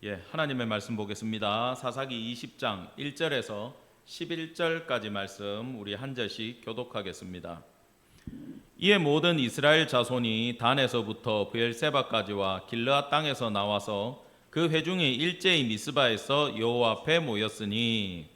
하나님의 말씀 보겠습니다. 사사기 20장 1절에서 11절까지 말씀 우리 한 절씩 교독하겠습니다. 이에 모든 이스라엘 자손이 단에서부터 브엘세바까지와 길르앗 땅에서 나와서 그 회중이 일제히 미스바에서 여호와 앞에 모였으니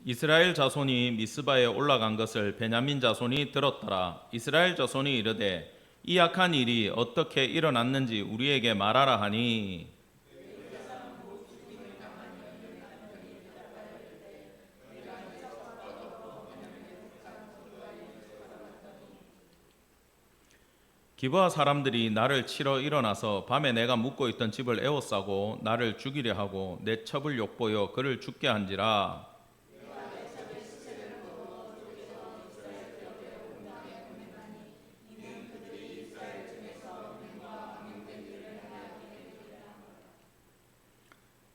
이스라엘 자손이 미스바에 올라간 것을 베냐민 자손이 들었더라. 이스라엘 자손이 이르되 이 악한 일이 어떻게 일어났는지 우리에게 말하라 하니 기브아 사람들이 나를 치러 일어나서 밤에 내가 묵고 있던 집을 에워싸고 나를 죽이려 하고 내 첩을 욕보여 그를 죽게 한지라.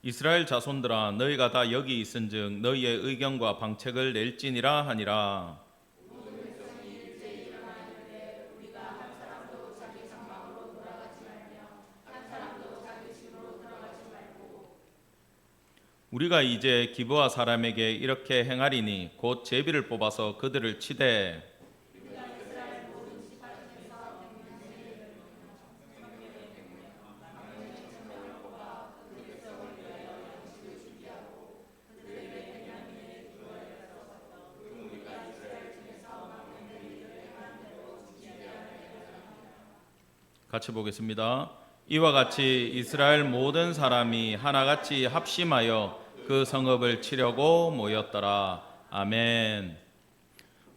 이스라엘 자손들아 너희가 다 여기 있은즉 너희의 의견과 방책을 낼지니라 하니라. 우리가 이제 기브아 사람에게 이렇게 행하리니 곧 제비를 뽑아서 그들을 치되 같이 보겠습니다. 이와 같이 이스라엘 모든 사람이 하나같이 합심하여 그 성읍을 치려고 모였더라. 아멘.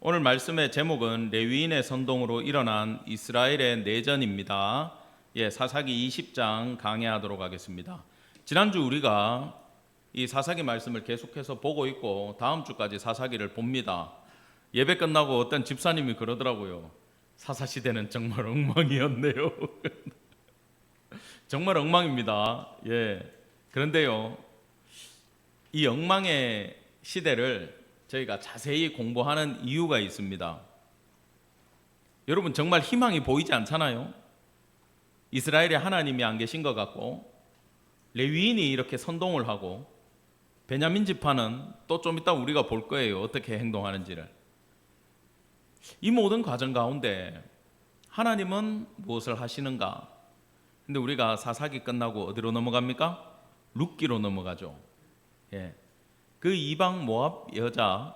오늘 말씀의 제목은 레위인의 선동으로 일어난 이스라엘의 내전입니다. 사사기 20장 강해하도록 하겠습니다. 지난주 우리가 이 사사기 말씀을 계속해서 보고 있고 다음 주까지 사사기를 봅니다. 예배 끝나고 어떤 집사님이 그러더라고요. 사사시대는 정말 엉망이었네요. 정말 엉망입니다. 그런데요, 이 엉망의 시대를 저희가 자세히 공부하는 이유가 있습니다. 여러분 정말 희망이 보이지 않잖아요. 이스라엘에 하나님이 안 계신 것 같고 레위인이 이렇게 선동을 하고 베냐민 지파는 또 좀 이따 우리가 볼 거예요. 어떻게 행동하는지를. 이 모든 과정 가운데 하나님은 무엇을 하시는가? 근데 우리가 사사기 끝나고 어디로 넘어갑니까? 룻기로 넘어가죠. 그 이방 모압 여자,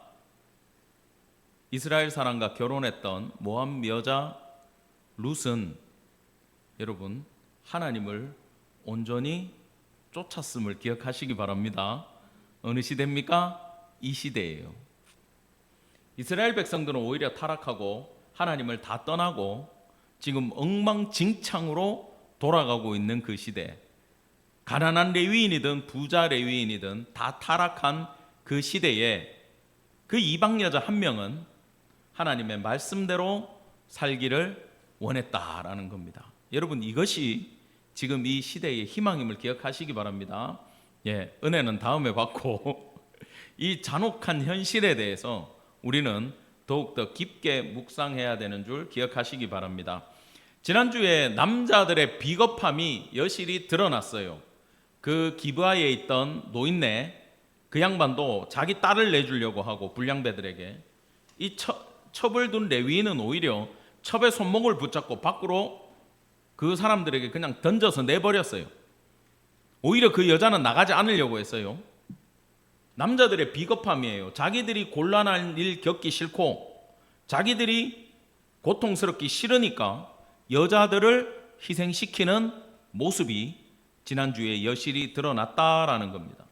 이스라엘 사람과 결혼했던 모압 여자 룻은 여러분 하나님을 온전히 쫓았음을 기억하시기 바랍니다. 어느 시대입니까? 이 시대예요. 이스라엘 백성들은 오히려 타락하고 하나님을 다 떠나고 지금 엉망진창으로 돌아가고 있는 그 시대, 가난한 레위인이든 부자 레위인이든 다 타락한 그 시대에 그 이방 여자 한 명은 하나님의 말씀대로 살기를 원했다라는 겁니다. 여러분 이것이 지금 이 시대의 희망임을 기억하시기 바랍니다. 은혜는 다음에 받고 이 잔혹한 현실에 대해서 우리는 더욱더 깊게 묵상해야 되는 줄 기억하시기 바랍니다. 지난주에 남자들의 비겁함이 여실히 드러났어요. 그 기브아에 있던 노인네, 그 양반도 자기 딸을 내주려고 하고 불량배들에게 이 첩을 둔 레위인은 오히려 첩의 손목을 붙잡고 밖으로 그 사람들에게 그냥 던져서 내버렸어요. 오히려 그 여자는 나가지 않으려고 했어요. 남자들의 비겁함이에요. 자기들이 곤란한 일 겪기 싫고 자기들이 고통스럽기 싫으니까 여자들을 희생시키는 모습이 지난주에 여실히 드러났다라는 겁니다.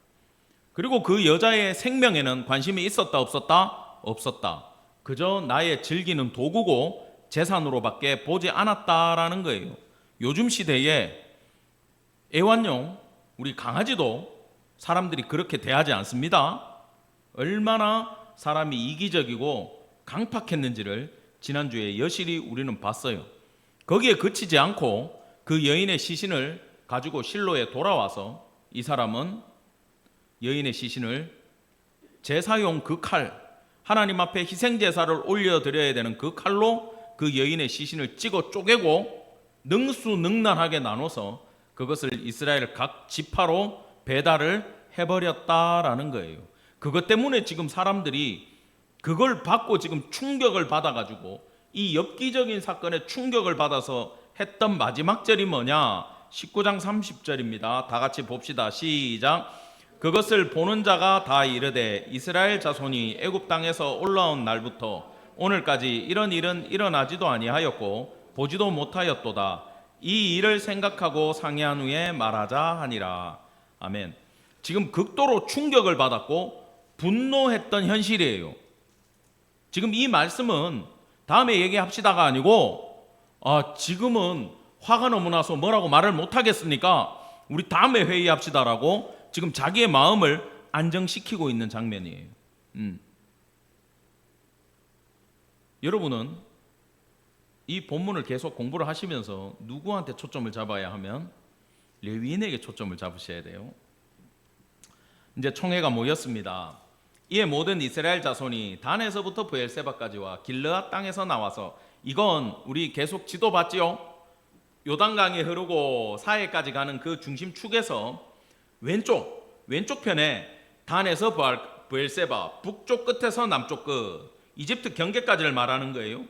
그리고 그 여자의 생명에는 관심이 있었다 없었다? 없었다. 그저 나의 즐기는 도구고 재산으로밖에 보지 않았다라는 거예요. 요즘 시대에 애완용 우리 강아지도 사람들이 그렇게 대하지 않습니다. 얼마나 사람이 이기적이고 강팍했는지를 지난주에 여실히 우리는 봤어요. 거기에 그치지 않고 그 여인의 시신을 가지고 실로에 돌아와서 이 사람은 여인의 시신을 제사용 그 칼, 하나님 앞에 희생 제사를 올려드려야 되는 그 칼로 그 여인의 시신을 찍어 쪼개고 능수능란하게 나눠서 그것을 이스라엘 각 지파로 배달을 해버렸다라는 거예요. 그것 때문에 지금 사람들이 그걸 받고 지금 충격을 받아가지고 이 엽기적인 사건에 충격을 받아서 했던 마지막 절이 뭐냐? 19장 30절입니다. 다 같이 봅시다. 시작. 그것을 보는 자가 다 이르되 이스라엘 자손이 애굽 땅에서 올라온 날부터 오늘까지 이런 일은 일어나지도 아니하였고 보지도 못하였도다. 이 일을 생각하고 상의한 후에 말하자 하니라. 아멘. 지금 극도로 충격을 받았고 분노했던 현실이에요. 지금 이 말씀은 다음에 얘기합시다가 아니고 지금은 화가 너무 나서 뭐라고 말을 못하겠으니까 우리 다음에 회의합시다라고 지금 자기의 마음을 안정시키고 있는 장면이에요. 여러분은 이 본문을 계속 공부를 하시면서 누구한테 초점을 잡아야 하면 레위인에게 초점을 잡으셔야 돼요. 이제 총회가 모였습니다. 이에 모든 이스라엘 자손이 단에서부터 브엘세바까지와 길르앗 땅에서 나와서 이건 우리 계속 지도 봤지요. 요단강이 흐르고 사해까지 가는 그 중심축에서 왼쪽 편에 단에서 브엘세바, 북쪽 끝에서 남쪽 끝, 이집트 경계까지를 말하는 거예요.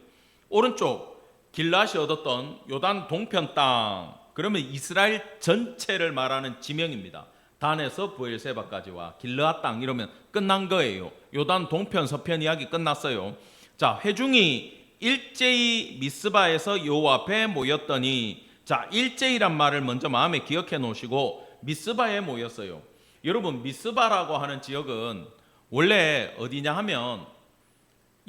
오른쪽 길르앗이 얻었던 요단 동편 땅, 그러면 이스라엘 전체를 말하는 지명입니다. 단에서 브엘세바까지와 길르앗 땅 이러면 끝난 거예요. 요단 동편 서편 이야기 끝났어요. 자, 회중이 일제히 미스바에서 여호와 앞에 모였더니, 자, 일제히란 말을 먼저 마음에 기억해 놓으시고 미스바에 모였어요. 여러분, 미스바라고 하는 지역은 원래 어디냐 하면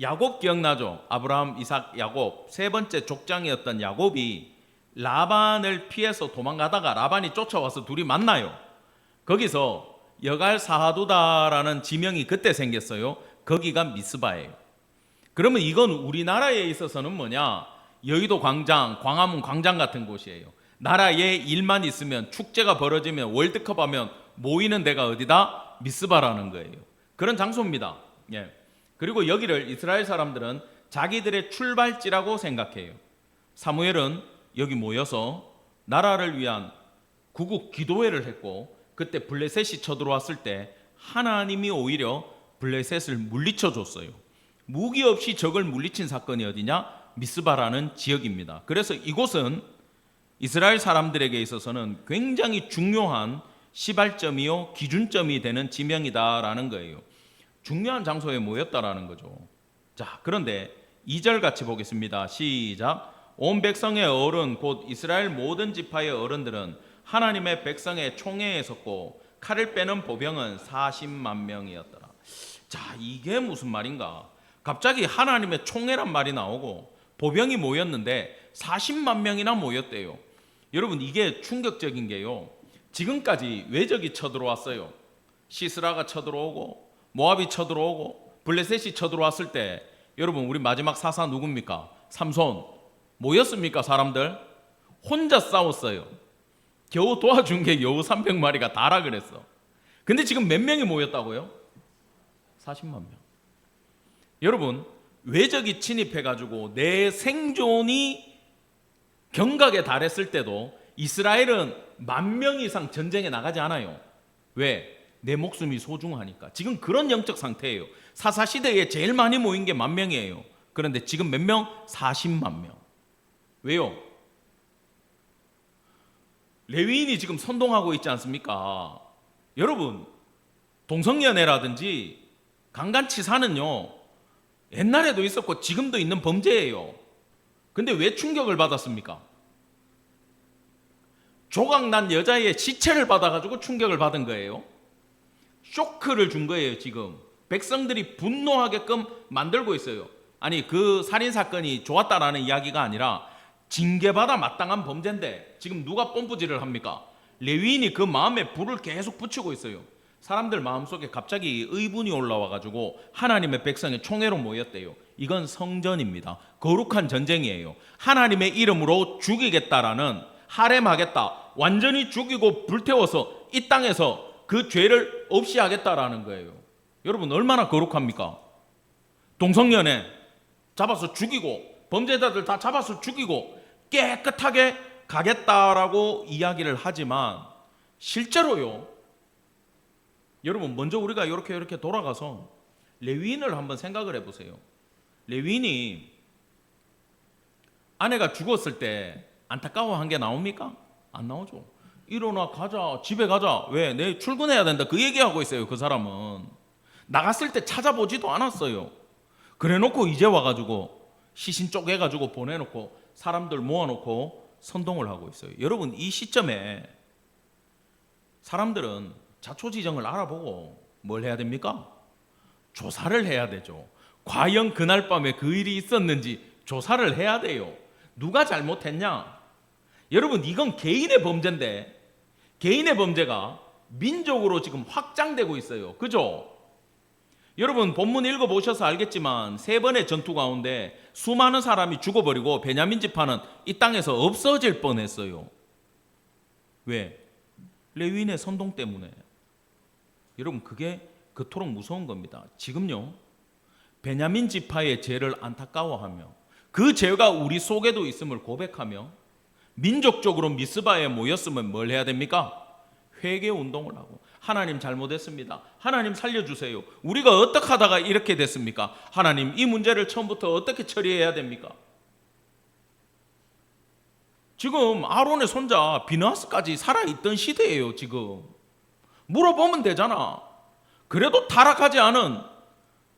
야곱 기억나죠? 아브라함, 이삭, 야곱 세 번째 족장이었던 야곱이 라반을 피해서 도망가다가 라반이 쫓아와서 둘이 만나요. 거기서 여갈 사하두다라는 지명이 그때 생겼어요. 거기가 미스바예요. 그러면 이건 우리나라에 있어서는 뭐냐? 여의도 광장, 광화문 광장 같은 곳이에요. 나라에 일만 있으면, 축제가 벌어지면, 월드컵 하면 모이는 데가 어디다? 미스바라는 거예요. 그런 장소입니다. 예. 그리고 여기를 이스라엘 사람들은 자기들의 출발지라고 생각해요. 사무엘은 여기 모여서 나라를 위한 구국 기도회를 했고, 그때 블레셋이 쳐들어왔을 때 하나님이 오히려 블레셋을 물리쳐 줬어요. 무기 없이 적을 물리친 사건이 어디냐? 미스바라는 지역입니다. 그래서 이곳은 이스라엘 사람들에게 있어서는 굉장히 중요한 시발점이요, 기준점이 되는 지명이다라는 거예요. 중요한 장소에 모였다라는 거죠. 자, 그런데 2절 같이 보겠습니다. 시작. 온 백성의 어른 곧 이스라엘 모든 지파의 어른들은 하나님의 백성의 총회에 섰고 칼을 빼는 보병은 40만 명이었더라. 자, 이게 무슨 말인가? 갑자기 하나님의 총회란 말이 나오고 보병이 모였는데 40만 명이나 모였대요. 여러분, 이게 충격적인 게요, 지금까지 외적이 쳐들어왔어요. 시스라가 쳐들어오고 모압이 쳐들어오고 블레셋이 쳐들어왔을 때 여러분, 우리 마지막 사사 누굽니까? 삼손. 모였습니까? 사람들 혼자 싸웠어요. 겨우 도와준 게 여우 300마리가 다라 그랬어. 근데 지금 몇 명이 모였다고요? 40만 명. 여러분, 외적이 침입해가지고 내 생존이 경각에 달했을 때도 이스라엘은 10,000명 이상 전쟁에 나가지 않아요. 왜? 내 목숨이 소중하니까. 지금 그런 영적 상태예요. 사사시대에 제일 많이 모인 게 10,000명이에요. 그런데 지금 몇 명? 40만 명. 왜요? 레위인이 지금 선동하고 있지 않습니까? 여러분, 동성연애라든지 강간치사는요, 옛날에도 있었고 지금도 있는 범죄예요. 근데 왜 충격을 받았습니까? 조각난 여자의 시체를 받아가지고 충격을 받은 거예요. 쇼크를 준 거예요. 지금 백성들이 분노하게끔 만들고 있어요. 아니, 그 살인사건이 좋았다라는 이야기가 아니라 징계받아 마땅한 범죄인데 지금 누가 뽐뿌질을 합니까? 레위인이 그 마음에 불을 계속 붙이고 있어요. 사람들 마음속에 갑자기 의분이 올라와가지고 하나님의 백성의 총회로 모였대요. 이건 성전입니다. 거룩한 전쟁이에요. 하나님의 이름으로 죽이겠다라는, 할애하겠다, 완전히 죽이고 불태워서 이 땅에서 그 죄를 없이 하겠다라는 거예요. 여러분 얼마나 거룩합니까? 동성연애 잡아서 죽이고 범죄자들 다 잡아서 죽이고 깨끗하게 가겠다라고 이야기를 하지만 실제로요. 여러분 먼저 우리가 이렇게 돌아가서 레위인을 한번 생각을 해보세요. 레위인이 아내가 죽었을 때 안타까워한 게 나옵니까? 안 나오죠. 일어나 가자, 집에 가자. 왜? 내일 출근해야 된다. 그 얘기하고 있어요. 그 사람은 나갔을 때 찾아보지도 않았어요. 그래놓고 이제 와가지고 시신 쪼개가지고 보내놓고 사람들 모아놓고 선동을 하고 있어요. 여러분 이 시점에 사람들은 자초지정을 알아보고 뭘 해야 됩니까? 조사를 해야 되죠. 과연 그날 밤에 그 일이 있었는지 조사를 해야 돼요. 누가 잘못했냐? 여러분 이건 개인의 범죄인데 개인의 범죄가 민족으로 지금 확장되고 있어요. 그죠? 여러분 본문 읽어보셔서 알겠지만 3번의 전투 가운데 수많은 사람이 죽어버리고 베냐민 지파는 이 땅에서 없어질 뻔했어요. 왜? 레위인의 선동 때문에. 여러분 그게 그토록 무서운 겁니다. 지금요 베냐민 지파의 죄를 안타까워하며 그 죄가 우리 속에도 있음을 고백하며 민족적으로 미스바에 모였으면 뭘 해야 됩니까? 회개 운동을 하고 하나님 잘못했습니다. 하나님 살려주세요. 우리가 어떻게 하다가 이렇게 됐습니까? 하나님 이 문제를 처음부터 어떻게 처리해야 됩니까? 지금 아론의 손자 비느하스까지 살아있던 시대예요. 지금 물어보면 되잖아. 그래도 타락하지 않은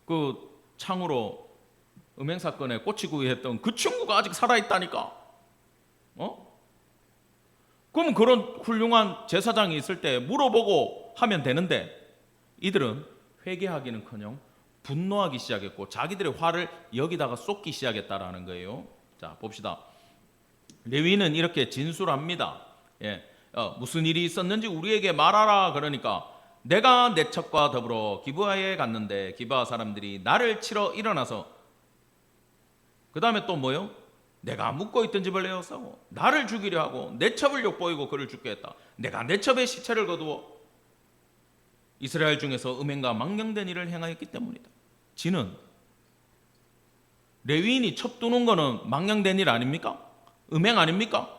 그 창으로 음행사건에 꼬치구이했던 그 친구가 아직 살아있다니까. 그럼 그런 훌륭한 제사장이 있을 때 물어보고 하면 되는데 이들은 회개하기는커녕 분노하기 시작했고 자기들의 화를 여기다가 쏟기 시작했다라는 거예요. 자 봅시다. 레위인은 이렇게 진술합니다. 무슨 일이 있었는지 우리에게 말하라. 그러니까 내가 내 첩과 더불어 기브아에 갔는데 기브아 사람들이 나를 치러 일어나서 그 다음에 또 뭐요? 내가 묵고 있던 집을 내어싸고 나를 죽이려 하고 내 첩을 욕보이고 그를 죽게 했다. 내가 내 첩의 시체를 거두어 이스라엘 중에서 음행과 망령된 일을 행하였기 때문이다. 지는 레위인이 첩 두는 거는 망령된 일 아닙니까? 음행 아닙니까?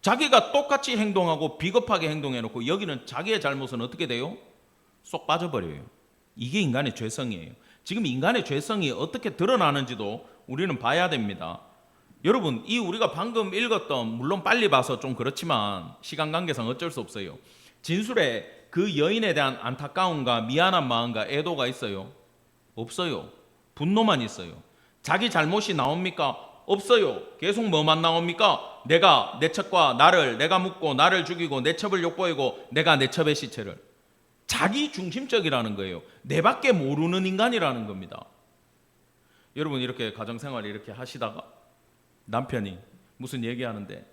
자기가 똑같이 행동하고 비겁하게 행동해놓고 여기는 자기의 잘못은 어떻게 돼요? 쏙 빠져버려요. 이게 인간의 죄성이에요. 지금 인간의 죄성이 어떻게 드러나는지도 우리는 봐야 됩니다. 여러분 이 우리가 방금 읽었던 물론 빨리 봐서 좀 그렇지만 시간 관계상 어쩔 수 없어요. 진술에 그 여인에 대한 안타까움과 미안한 마음과 애도가 있어요? 없어요. 분노만 있어요. 자기 잘못이 나옵니까? 없어요. 계속 뭐만 나옵니까? 내가 내 첩과 나를 내가 묻고 나를 죽이고 내 첩을 욕보이고 내가 내 첩의 시체를. 자기 중심적이라는 거예요. 내밖에 모르는 인간이라는 겁니다. 여러분 이렇게 가정생활 이렇게 하시다가 남편이 무슨 얘기하는데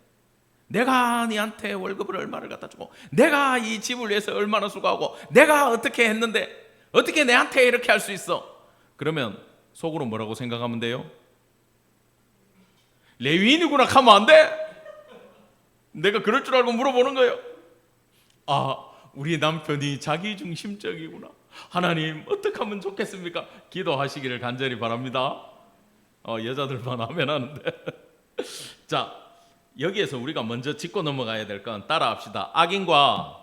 내가 네한테 월급을 얼마를 갖다 주고 내가 이 집을 위해서 얼마나 수고하고 내가 어떻게 했는데 어떻게 내한테 이렇게 할 수 있어? 그러면 속으로 뭐라고 생각하면 돼요? 레위인이구나 하면 안 돼? 내가 그럴 줄 알고 물어보는 거예요. 아, 우리 남편이 자기중심적이구나. 하나님 어떻게 하면 좋겠습니까? 기도하시기를 간절히 바랍니다. 여자들만 하면 하는데 자 여기에서 우리가 먼저 짚고 넘어가야 될 건 따라합시다. 악인과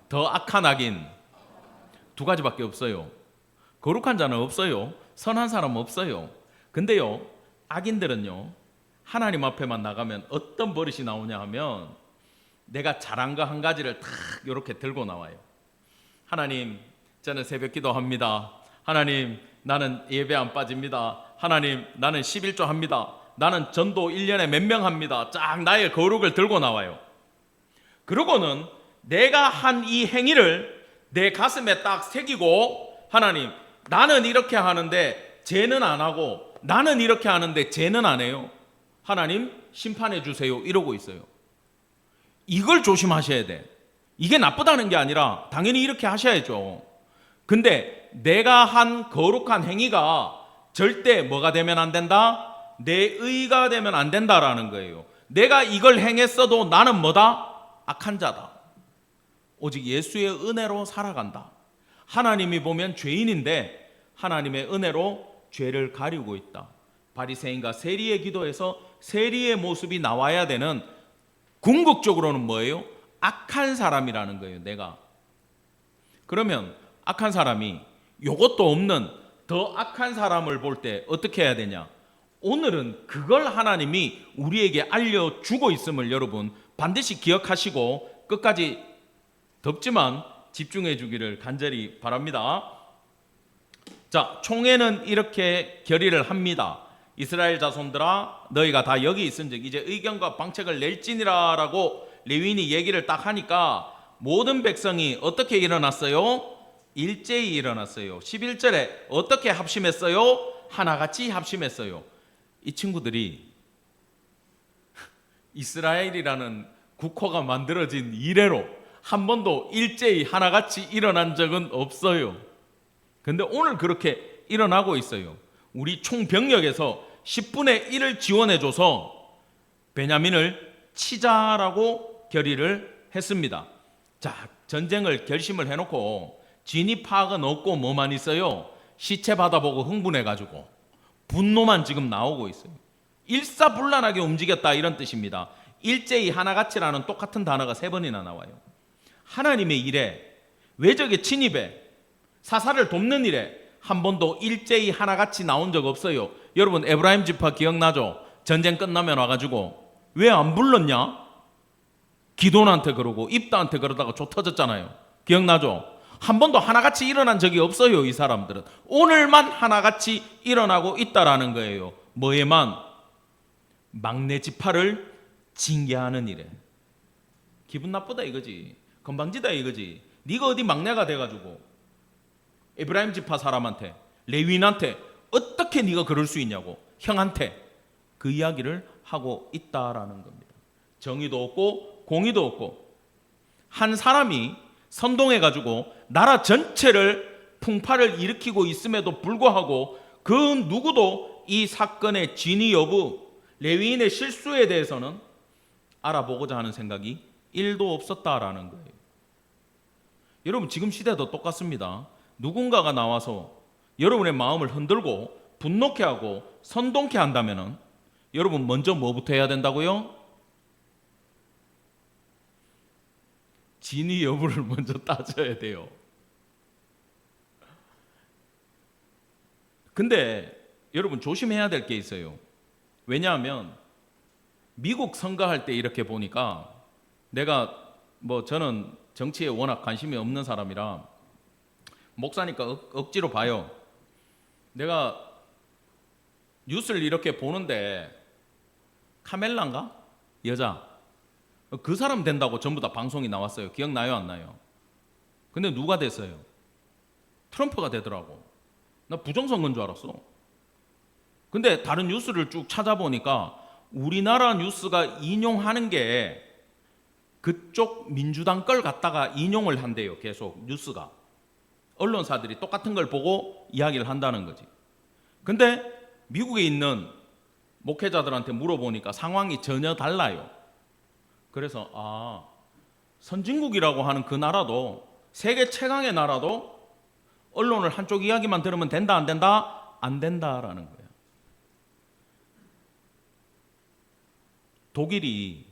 더 악한 악인 두 가지밖에 없어요. 거룩한 자는 없어요. 선한 사람은 없어요. 근데요 악인들은요 하나님 앞에만 나가면 어떤 버릇이 나오냐 하면 내가 잘한 거 한 가지를 탁 이렇게 들고 나와요. 하나님 저는 새벽 기도합니다. 하나님 나는 예배 안 빠집니다. 하나님 나는 11조 합니다. 나는 전도 1년에 몇 명 합니다. 쫙 나의 거룩을 들고 나와요. 그러고는 내가 한 이 행위를 내 가슴에 딱 새기고 하나님 나는 이렇게 하는데 쟤는 안 하고 나는 이렇게 하는데 쟤는 안 해요. 하나님 심판해 주세요 이러고 있어요. 이걸 조심하셔야 돼. 이게 나쁘다는 게 아니라 당연히 이렇게 하셔야죠. 근데 내가 한 거룩한 행위가 절대 뭐가 되면 안 된다? 내 의가 되면 안 된다라는 거예요. 내가 이걸 행했어도 나는 뭐다? 악한 자다. 오직 예수의 은혜로 살아간다. 하나님이 보면 죄인인데 하나님의 은혜로 죄를 가리고 있다. 바리새인과 세리의 기도에서 세리의 모습이 나와야 되는, 궁극적으로는 뭐예요? 악한 사람이라는 거예요. 내가. 그러면 악한 사람이 요것도 없는 더 악한 사람을 볼 때 어떻게 해야 되냐? 오늘은 그걸 하나님이 우리에게 알려주고 있음을 여러분 반드시 기억하시고 끝까지 덥지만 집중해 주기를 간절히 바랍니다. 자, 총회는 이렇게 결의를 합니다. 이스라엘 자손들아, 너희가 다 여기 있은즉 이제 의견과 방책을 낼지니라 라고 레위인이 얘기를 딱 하니까 모든 백성이 어떻게 일어났어요? 일제히 일어났어요. 11절에 어떻게 합심했어요? 하나같이 합심했어요. 이 친구들이 이스라엘이라는 국호가 만들어진 이래로 한 번도 일제히 하나같이 일어난 적은 없어요. 근데 오늘 그렇게 일어나고 있어요. 우리 총병력에서 10분의 1을 지원해줘서 베냐민을 치자라고 결의를 했습니다. 자, 전쟁을 결심을 해놓고 진입 파악은 없고 뭐만 있어요? 시체 받아보고 흥분해가지고 분노만 지금 나오고 있어요. 일사불란하게 움직였다 이런 뜻입니다. 일제히 하나같이라는 똑같은 단어가 3번이나 나와요. 하나님의 일에, 외적의 침입에, 사사를 돕는 일에 한 번도 일제히 하나같이 나온 적 없어요. 여러분 에브라임 지파 기억나죠? 전쟁 끝나면 와가지고 왜 안 불렀냐? 기돈한테 그러고 입다한테 그러다가 조 터졌잖아요. 기억나죠? 한 번도 하나같이 일어난 적이 없어요. 이 사람들은 오늘만 하나같이 일어나고 있다라는 거예요. 뭐에만? 막내 지파를 징계하는 일에. 기분 나쁘다 이거지. 건방지다 이거지. 네가 어디 막내가 돼가지고 에브라임 지파 사람한테, 레위인한테 어떻게 네가 그럴 수 있냐고, 형한테 그 이야기를 하고 있다라는 겁니다. 정의도 없고 공의도 없고 한 사람이 선동해가지고 나라 전체를 풍파를 일으키고 있음에도 불구하고 그 누구도 이 사건의 진위 여부, 레위인의 실수에 대해서는 알아보고자 하는 생각이 1도 없었다라는 거예요. 여러분 지금 시대도 똑같습니다. 누군가가 나와서 여러분의 마음을 흔들고 분노케 하고 선동케 한다면은 여러분 먼저 뭐부터 해야 된다고요? 진위 여부를 먼저 따져야 돼요. 근데 여러분 조심해야 될 게 있어요. 왜냐하면 미국 선거할 때 이렇게 보니까, 내가 저는 정치에 워낙 관심이 없는 사람이라 목사니까 억지로 봐요. 내가 뉴스를 이렇게 보는데 카멜라인가? 여자. 그 사람 된다고 전부 다 방송이 나왔어요. 기억나요? 안 나요? 근데 누가 됐어요? 트럼프가 되더라고. 나 부정선거인 줄 알았어. 근데 다른 뉴스를 쭉 찾아보니까 우리나라 뉴스가 인용하는 게 그쪽 민주당 걸 갖다가 인용을 한대요. 계속 뉴스가. 언론사들이 똑같은 걸 보고 이야기를 한다는 거지. 근데 미국에 있는 목회자들한테 물어보니까 상황이 전혀 달라요. 그래서 선진국이라고 하는 그 나라도, 세계 최강의 나라도 언론을 한쪽 이야기만 들으면 된다 안 된다? 안 된다라는 거예요. 독일이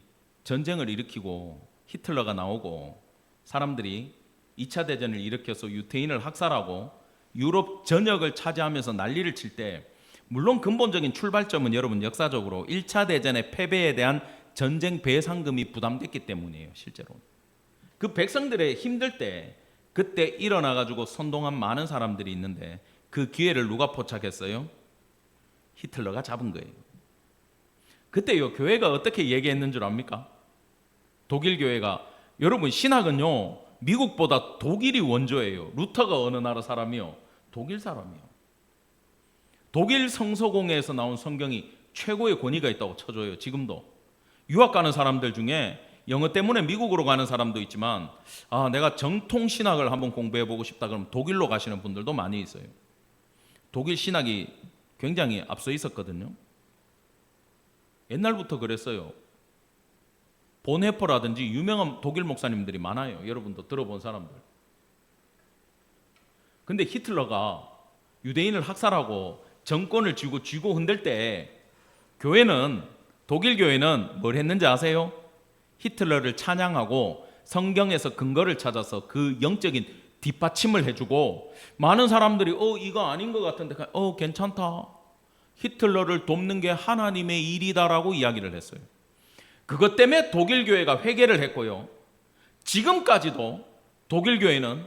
전쟁을 일으키고 히틀러가 나오고 사람들이 2차 대전을 일으켜서 유태인을 학살하고 유럽 전역을 차지하면서 난리를 칠 때, 물론 근본적인 출발점은 여러분 역사적으로 1차 대전의 패배에 대한 전쟁 배상금이 부담됐기 때문이에요. 실제로 그 백성들의 힘들 때 그때 일어나가지고 선동한 많은 사람들이 있는데 그 기회를 누가 포착했어요? 히틀러가 잡은 거예요. 그때요 교회가 어떻게 얘기했는 줄 압니까? 독일 교회가, 여러분 신학은요 미국보다 독일이 원조예요. 루터가 어느 나라 사람이요? 독일 사람이요. 독일 성서공회에서 나온 성경이 최고의 권위가 있다고 쳐줘요. 지금도 유학 가는 사람들 중에 영어 때문에 미국으로 가는 사람도 있지만, 내가 정통 신학을 한번 공부해보고 싶다 그러면 독일로 가시는 분들도 많이 있어요. 독일 신학이 굉장히 앞서 있었거든요. 옛날부터 그랬어요. 본헤퍼라든지 유명한 독일 목사님들이 많아요. 여러분도 들어본 사람들. 근데 히틀러가 유대인을 학살하고 정권을 쥐고 흔들 때 교회는, 독일 교회는 뭘 했는지 아세요? 히틀러를 찬양하고 성경에서 근거를 찾아서 그 영적인 뒷받침을 해주고, 많은 사람들이 이거 아닌 것 같은데 괜찮다, 히틀러를 돕는 게 하나님의 일이다라고 이야기를 했어요. 그것 때문에 독일 교회가 회개를 했고요. 지금까지도 독일 교회는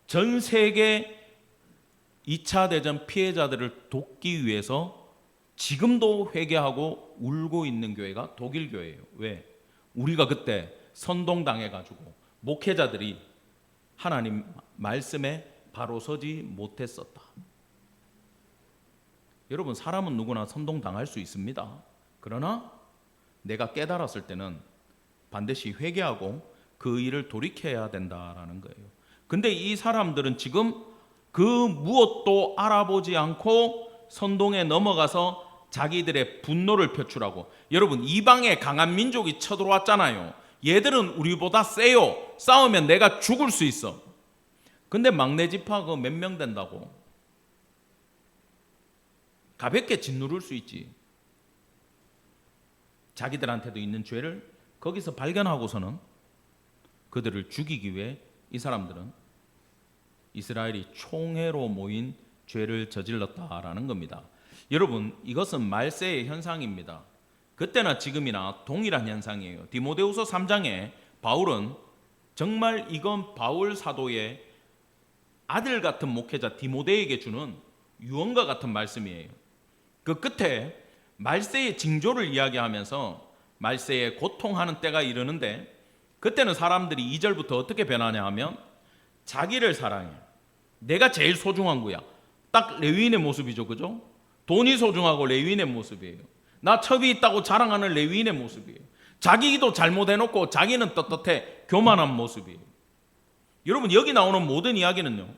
전 세계 2차 대전 피해자들을 돕기 위해서 지금도 회개하고 울고 있는 교회가 독일 교회예요. 왜? 우리가 그때 선동당해가지고 목회자들이 하나님 말씀에 바로 서지 못했었다. 여러분, 사람은 누구나 선동당할 수 있습니다. 그러나 내가 깨달았을 때는 반드시 회개하고 그 일을 돌이켜야 된다라는 거예요. 근데 이 사람들은 지금 그 무엇도 알아보지 않고 선동에 넘어가서 자기들의 분노를 표출하고, 여러분, 이방의 강한 민족이 쳐들어왔잖아요. 얘들은 우리보다 세요. 싸우면 내가 죽을 수 있어. 근데 막내 지파 그 몇 명 된다고 가볍게 짓누를 수 있지. 자기들한테도 있는 죄를 거기서 발견하고서는 그들을 죽이기 위해 이 사람들은 이스라엘이 총회로 모인 죄를 저질렀다라는 겁니다. 여러분, 이것은 말세의 현상입니다. 그때나 지금이나 동일한 현상이에요. 디모데후서 3장에 바울은 정말 이건 바울 사도의 아들 같은 목회자 디모데에게 주는 유언과 같은 말씀이에요. 그 끝에 말세의 징조를 이야기하면서 말세에 고통하는 때가 이르는데, 그때는 사람들이 2절부터 어떻게 변하냐 하면 자기를 사랑해. 내가 제일 소중한 거야. 딱 레위인의 모습이죠. 그죠? 돈이 소중하고 레위인의 모습이에요. 나 첩이 있다고 자랑하는 레위인의 모습이에요. 자기 기도 잘못해놓고 자기는 떳떳해 교만한 모습이에요. 여러분, 여기 나오는 모든 이야기는요,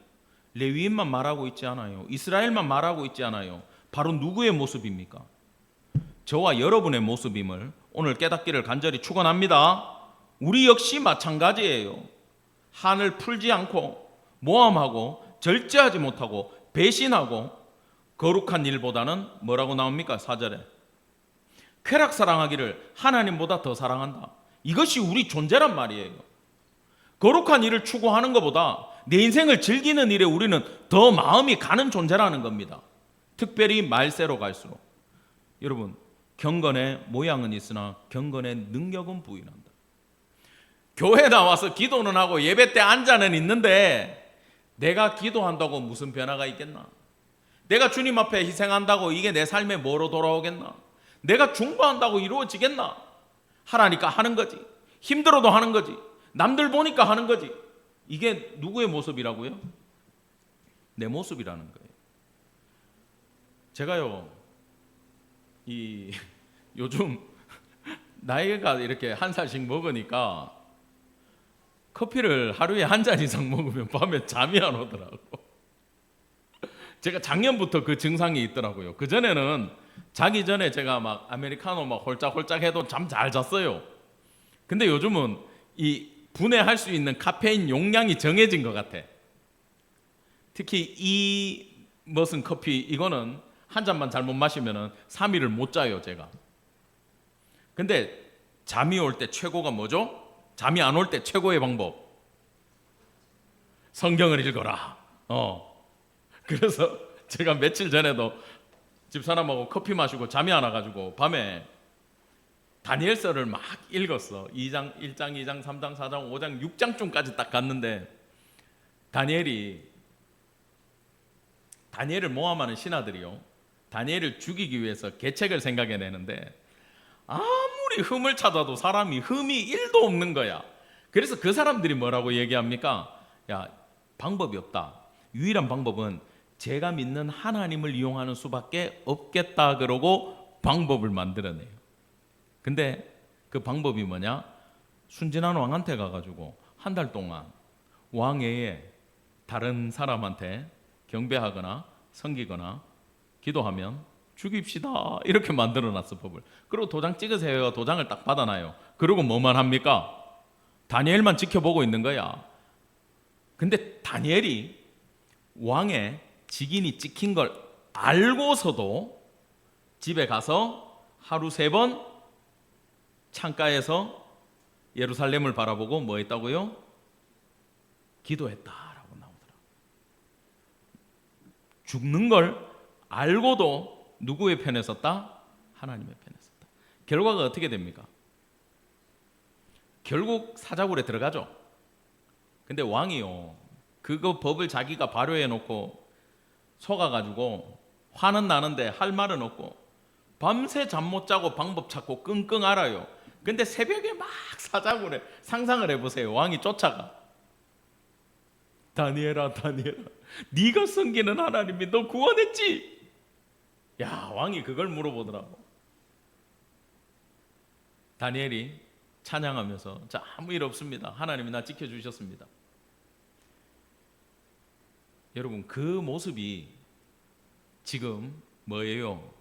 레위인만 말하고 있지 않아요. 이스라엘만 말하고 있지 않아요. 바로 누구의 모습입니까? 저와 여러분의 모습임을 오늘 깨닫기를 간절히 축원합니다. 우리 역시 마찬가지예요. 한을 풀지 않고 모함하고 절제하지 못하고 배신하고 거룩한 일보다는 뭐라고 나옵니까? 4절에 쾌락 사랑하기를 하나님보다 더 사랑한다. 이것이 우리 존재란 말이에요. 거룩한 일을 추구하는 것보다 내 인생을 즐기는 일에 우리는 더 마음이 가는 존재라는 겁니다. 특별히 말세로 갈수록. 여러분, 경건의 모양은 있으나 경건의 능력은 부인한다. 교회 나와서 기도는 하고 예배 때 앉아는 있는데 내가 기도한다고 무슨 변화가 있겠나? 내가 주님 앞에 희생한다고 이게 내 삶에 뭐로 돌아오겠나? 내가 중보한다고 이루어지겠나? 하라니까 하는 거지. 힘들어도 하는 거지. 남들 보니까 하는 거지. 이게 누구의 모습이라고요? 내 모습이라는 거예요. 제가요, 요즘 나이가 이렇게 한 살씩 먹으니까 커피를 하루에 한 잔 이상 먹으면 밤에 잠이 안 오더라고. 제가 작년부터 그 증상이 있더라고요. 그전에는 자기 전에 제가 막 아메리카노 막 홀짝홀짝 해도 잠 잘 잤어요. 근데 요즘은 이 분해할 수 있는 카페인 용량이 정해진 것 같아. 특히 이 머슨 커피, 이거는 한 잔만 잘못 마시면 3일을 못 자요, 제가. 근데 잠이 올 때 최고가 뭐죠? 잠이 안 올 때 최고의 방법, 성경을 읽어라. 그래서 제가 며칠 전에도 집사람하고 커피 마시고 잠이 안 와가지고 밤에 다니엘서를 막 읽었어. 2장, 1장, 2장, 3장, 4장, 5장, 6장쯤까지 딱 갔는데 다니엘을 모함하는 신하들이요, 다니엘을 죽이기 위해서 계책을 생각해내는데 아무리 흠을 찾아도 사람이 흠이 1도 없는 거야. 그래서 그 사람들이 뭐라고 얘기합니까? 야, 방법이 없다. 유일한 방법은 제가 믿는 하나님을 이용하는 수밖에 없겠다. 그러고 방법을 만들어내요. 근데 그 방법이 뭐냐? 순진한 왕한테 가가지고 한 달 동안 왕 외에 다른 사람한테 경배하거나 섬기거나 기도하면 죽입시다, 이렇게 만들어놨어, 법을. 그리고 도장 찍으세요. 도장을 딱 받아놔요. 그리고 뭐만 합니까? 다니엘만 지켜보고 있는 거야. 근데 다니엘이 왕의 직인이 찍힌 걸 알고서도 집에 가서 하루 3번 창가에서 예루살렘을 바라보고 뭐 했다고요? 기도했다라고 나오더라. 죽는 걸 알고도 누구의 편에 섰다? 하나님의 편에 섰다. 결과가 어떻게 됩니까? 결국 사자굴에 들어가죠. 근데 왕이요, 그거 법을 자기가 발효해 놓고 속아가지고 화는 나는데 할 말은 없고 밤새 잠 못 자고 방법 찾고 끙끙 앓아요. 근데 새벽에 막 사자굴에, 상상을 해보세요. 왕이 쫓아가. 다니엘아, 다니엘아, 네가 섬기는 하나님이 너 구원했지? 야, 왕이 그걸 물어보더라고. 다니엘이 찬양하면서, 자, 아무 일 없습니다, 하나님이 나 지켜주셨습니다. 여러분, 그 모습이 지금 뭐예요?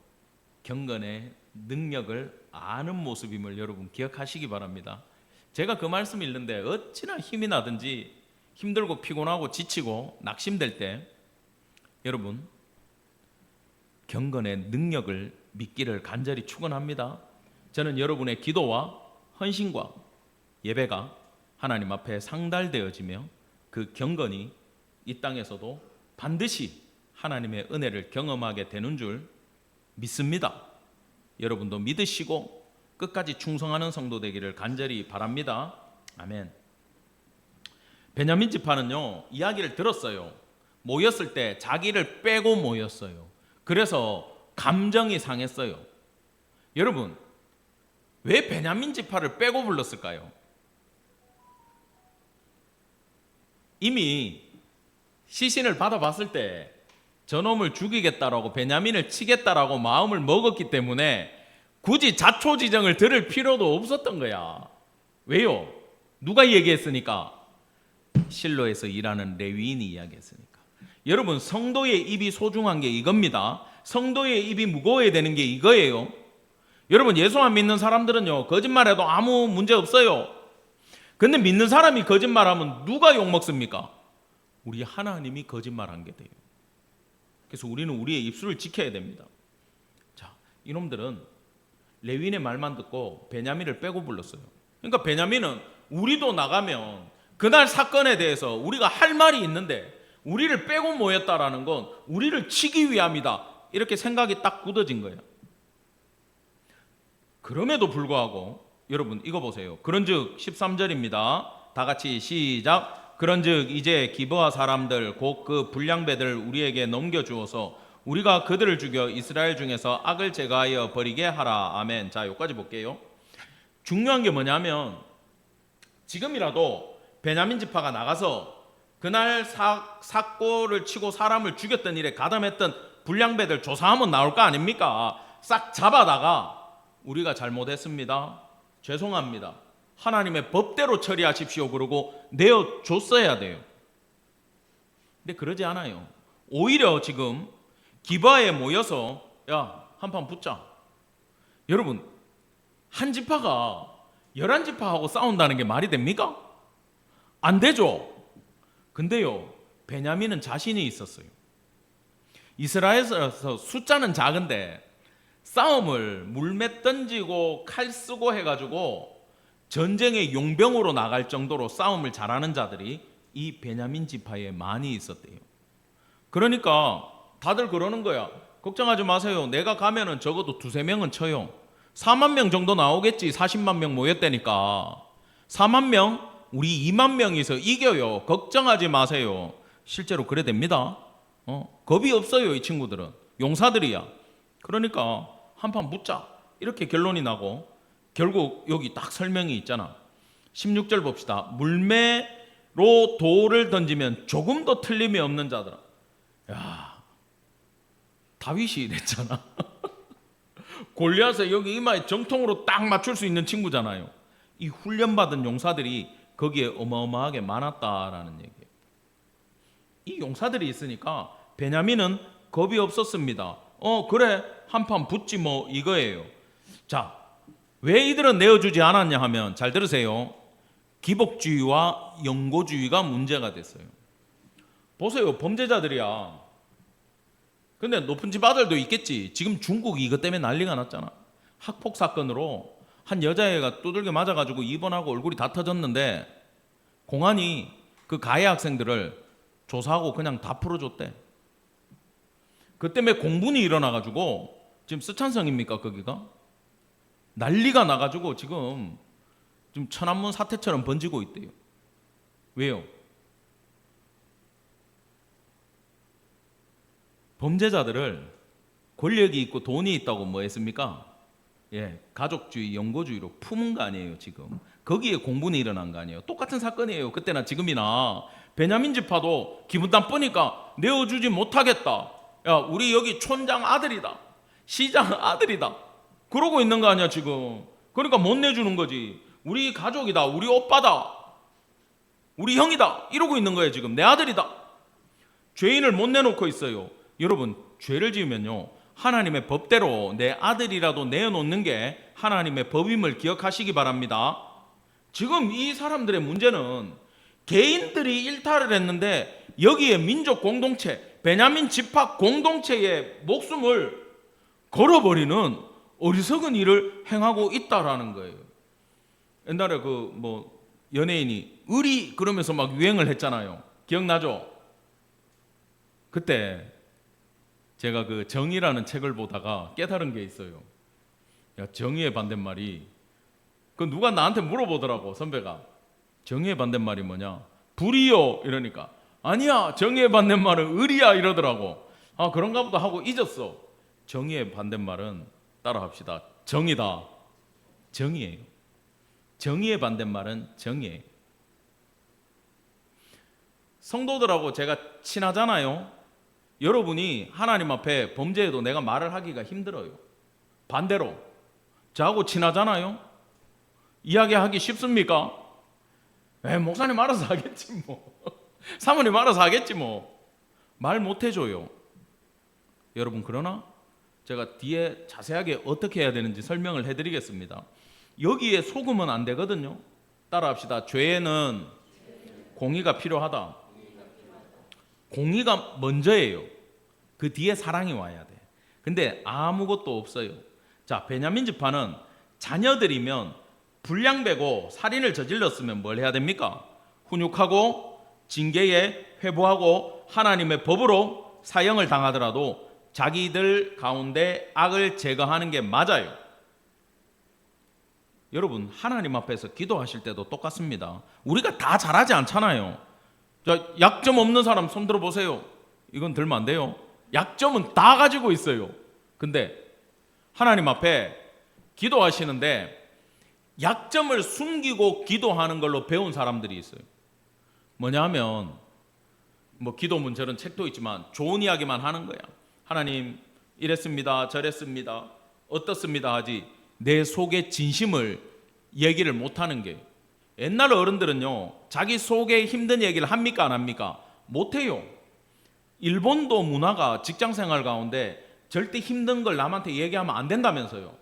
경건의 능력을 아는 모습임을 여러분 기억하시기 바랍니다. 제가 그 말씀 읽는데 어찌나 힘이 나든지 힘들고 피곤하고 지치고 낙심될 때 여러분 경건의 능력을 믿기를 간절히 축원합니다. 저는 여러분의 기도와 헌신과 예배가 하나님 앞에 상달되어지며 그 경건이 이 땅에서도 반드시 하나님의 은혜를 경험하게 되는 줄 믿습니다. 여러분도 믿으시고 끝까지 충성하는 성도 되기를 간절히 바랍니다. 아멘. 베냐민 지파는요, 이야기를 들었어요. 모였을 때 자기를 빼고 모였어요. 그래서 감정이 상했어요. 여러분, 왜 베냐민 지파를 빼고 불렀을까요? 이미 시신을 받아봤을 때 저놈을 죽이겠다라고, 베냐민을 치겠다라고 마음을 먹었기 때문에 굳이 자초지정을 들을 필요도 없었던 거야. 왜요? 누가 얘기했으니까? 실로에서 일하는 레위인이 이야기했으니까. 여러분, 성도의 입이 소중한 게 이겁니다. 성도의 입이 무거워야 되는 게 이거예요. 여러분, 예수 안 믿는 사람들은요, 거짓말해도 아무 문제 없어요. 근데 믿는 사람이 거짓말하면 누가 욕먹습니까? 우리 하나님이 거짓말한 게 돼요. 그래서 우리는 우리의 입술을 지켜야 됩니다. 자, 이놈들은 레위인의 말만 듣고 베냐민을 빼고 불렀어요. 그러니까 베냐민은 우리도 나가면 그날 사건에 대해서 우리가 할 말이 있는데 우리를 빼고 모였다라는 건 우리를 치기 위함이다, 이렇게 생각이 딱 굳어진 거예요. 그럼에도 불구하고 여러분 이거 보세요. 그런즉 13절입니다. 다 같이 시작. 그런즉 이제 기브아 사람들 곧 그 불량배들 우리에게 넘겨주어서 우리가 그들을 죽여 이스라엘 중에서 악을 제거하여 버리게 하라. 아멘. 자, 여기까지 볼게요. 중요한 게 뭐냐면 지금이라도 베냐민 지파가 나가서 그날 삭고를 치고 사람을 죽였던 일에 가담했던 불량배들 조사하면 나올 거 아닙니까? 싹 잡아다가 우리가 잘못했습니다, 죄송합니다, 하나님의 법대로 처리하십시오 그러고 내어줬어야 돼요. 근데 그러지 않아요. 오히려 지금 기브아에 모여서 야, 한판 붙자. 여러분, 한 지파가 11지파하고 싸운다는 게 말이 됩니까? 안 되죠. 근데요, 베냐민은 자신이 있었어요. 이스라엘에서 숫자는 작은데 싸움을 물맷 던지고 칼 쓰고 해가지고 전쟁의 용병으로 나갈 정도로 싸움을 잘하는 자들이 이 베냐민 지파에 많이 있었대요. 그러니까 다들 그러는 거야. 걱정하지 마세요. 내가 가면은 적어도 2-3명은 쳐요. 4만 명 정도 나오겠지. 40만 명 모였다니까. 4만 명, 우리 2만 명이서 이겨요. 걱정하지 마세요. 실제로 그래 됩니다. 겁이 없어요, 이 친구들은. 용사들이야. 그러니까 한판 붙자, 이렇게 결론이 나고 결국 여기 딱 설명이 있잖아. 16절 봅시다. 물매로 돌을 던지면 조금도 틀림이 없는 자들아. 야, 다윗이 이랬잖아. 골리앗에 여기 이마에 정통으로 딱 맞출 수 있는 친구잖아요. 이 훈련받은 용사들이 거기에 어마어마하게 많았다라는 얘기예요. 이 용사들이 있으니까 베냐민은 겁이 없었습니다. 그래, 한판 붙지 뭐, 이거예요. 자, 왜 이들은 내어주지 않았냐 하면, 잘 들으세요. 기복주의와 영고주의가 문제가 됐어요. 보세요, 범죄자들이야. 근데 높은 집 아들도 있겠지. 지금 중국이 이것 때문에 난리가 났잖아. 학폭 사건으로 한 여자애가 두들겨 맞아가지고 입원하고 얼굴이 다 터졌는데 공안이 그 가해 학생들을 조사하고 그냥 다 풀어줬대. 그 때문에 공분이 일어나가지고 지금 스촨성입니까 거기가? 난리가 나가지고 지금 천안문 사태처럼 번지고 있대요. 왜요? 범죄자들을 권력이 있고 돈이 있다고 뭐 했습니까? 예, 가족주의, 연고주의로 품은 거 아니에요 지금. 거기에 공분이 일어난 거 아니에요. 똑같은 사건이에요. 그때나 지금이나. 베냐민 집화도 기분 나쁘니까 내어주지 못하겠다. 야, 우리 여기 촌장 아들이다, 시장 아들이다, 그러고 있는 거 아니야 지금. 그러니까 못 내주는 거지. 우리 가족이다, 우리 오빠다, 우리 형이다, 이러고 있는 거예요 지금. 내 아들이다. 죄인을 못 내놓고 있어요. 여러분, 죄를 지으면요, 하나님의 법대로 내 아들이라도 내어놓는 게 하나님의 법임을 기억하시기 바랍니다. 지금 이 사람들의 문제는 개인들이 일탈을 했는데 여기에 민족 공동체, 베냐민 집합 공동체의 목숨을 걸어버리는 어리석은 일을 행하고 있다라는 거예요. 옛날에 그 뭐 연예인이 의리 그러면서 막 유행을 했잖아요. 기억나죠? 그때 제가 그 정의라는 책을 보다가 깨달은 게 있어요. 야, 정의의 반대말이, 그 누가 나한테 물어보더라고, 선배가. 정의의 반대말이 뭐냐? 불이요 이러니까, 아니야, 정의의 반대말은 의리야 이러더라고. 아, 그런가 보다 하고 잊었어. 정의의 반대말은, 따라합시다, 정의다. 정의예요. 정의의 반대말은 정의예요. 성도들하고 제가 친하잖아요. 여러분이 하나님 앞에 범죄해도 내가 말을 하기가 힘들어요. 반대로 저하고 친하잖아요. 이야기하기 쉽습니까? 목사님 알아서 하겠지 뭐. 사모님 알아서 하겠지 뭐. 말 못해줘요. 여러분, 그러나 제가 뒤에 자세하게 어떻게 해야 되는지 설명을 해드리겠습니다. 여기에 속으면 안 되거든요. 따라합시다. 죄에는 공의가 필요하다. 공의가 먼저예요. 그 뒤에 사랑이 와야 돼. 근데 아무것도 없어요. 자, 베냐민 집화는 자녀들이면 불량배고 살인을 저질렀으면 뭘 해야 됩니까? 훈육하고 징계에 회부하고 하나님의 법으로 사형을 당하더라도 자기들 가운데 악을 제거하는 게 맞아요. 여러분, 하나님 앞에서 기도하실 때도 똑같습니다. 우리가 다 잘하지 않잖아요. 자, 약점 없는 사람 손 들어보세요. 이건 들면 안 돼요. 약점은 다 가지고 있어요. 근데 하나님 앞에 기도하시는데 약점을 숨기고 기도하는 걸로 배운 사람들이 있어요. 뭐냐 하면, 뭐 기도문 저런 책도 있지만 좋은 이야기만 하는 거야. 하나님 이랬습니다, 저랬습니다, 어떻습니다 하지 내 속의 진심을 얘기를 못하는 게. 옛날 어른들은요, 자기 속에 힘든 얘기를 합니까 안 합니까? 못해요. 일본도 문화가 직장생활 가운데 절대 힘든 걸 남한테 얘기하면 안 된다면서요.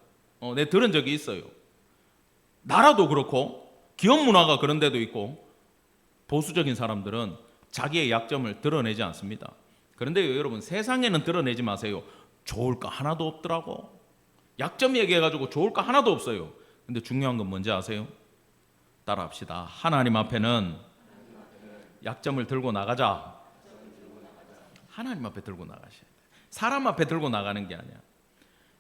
내가 들은 적이 있어요. 나라도 그렇고 기업 문화가 그런 데도 있고 보수적인 사람들은 자기의 약점을 드러내지 않습니다. 그런데 여러분, 세상에는 드러내지 마세요. 좋을 거 하나도 없더라고. 약점 얘기해가지고 좋을 거 하나도 없어요. 근데 중요한 건 뭔지 아세요? 따라합시다. 하나님 앞에는 약점을 들고 나가자. 하나님 앞에 들고 나가셔야 돼요. 사람 앞에 들고 나가는 게 아니야.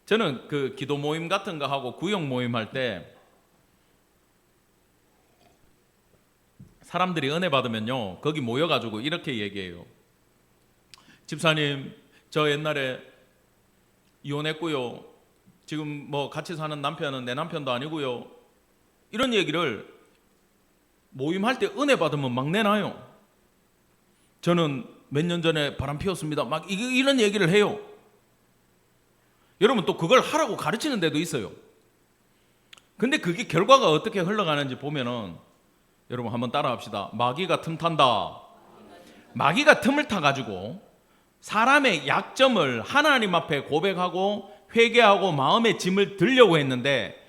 저는 그 기도 모임 같은 거 하고 구역 모임 할 때 사람들이 은혜 받으면요, 거기 모여가지고 이렇게 얘기해요. 집사님, 저 옛날에 이혼했고요. 지금 뭐 같이 사는 남편은 내 남편도 아니고요. 이런 얘기를 모임할 때 은혜 받으면 막 내놔요. 저는 몇 년 전에 바람 피웠습니다. 막 이런 얘기를 해요. 여러분, 또 그걸 하라고 가르치는 데도 있어요. 근데 그게 결과가 어떻게 흘러가는지 보면은, 여러분 한번 따라합시다. 마귀가 틈탄다. 마귀가 틈을 타가지고 사람의 약점을 하나님 앞에 고백하고 회개하고 마음의 짐을 들려고 했는데,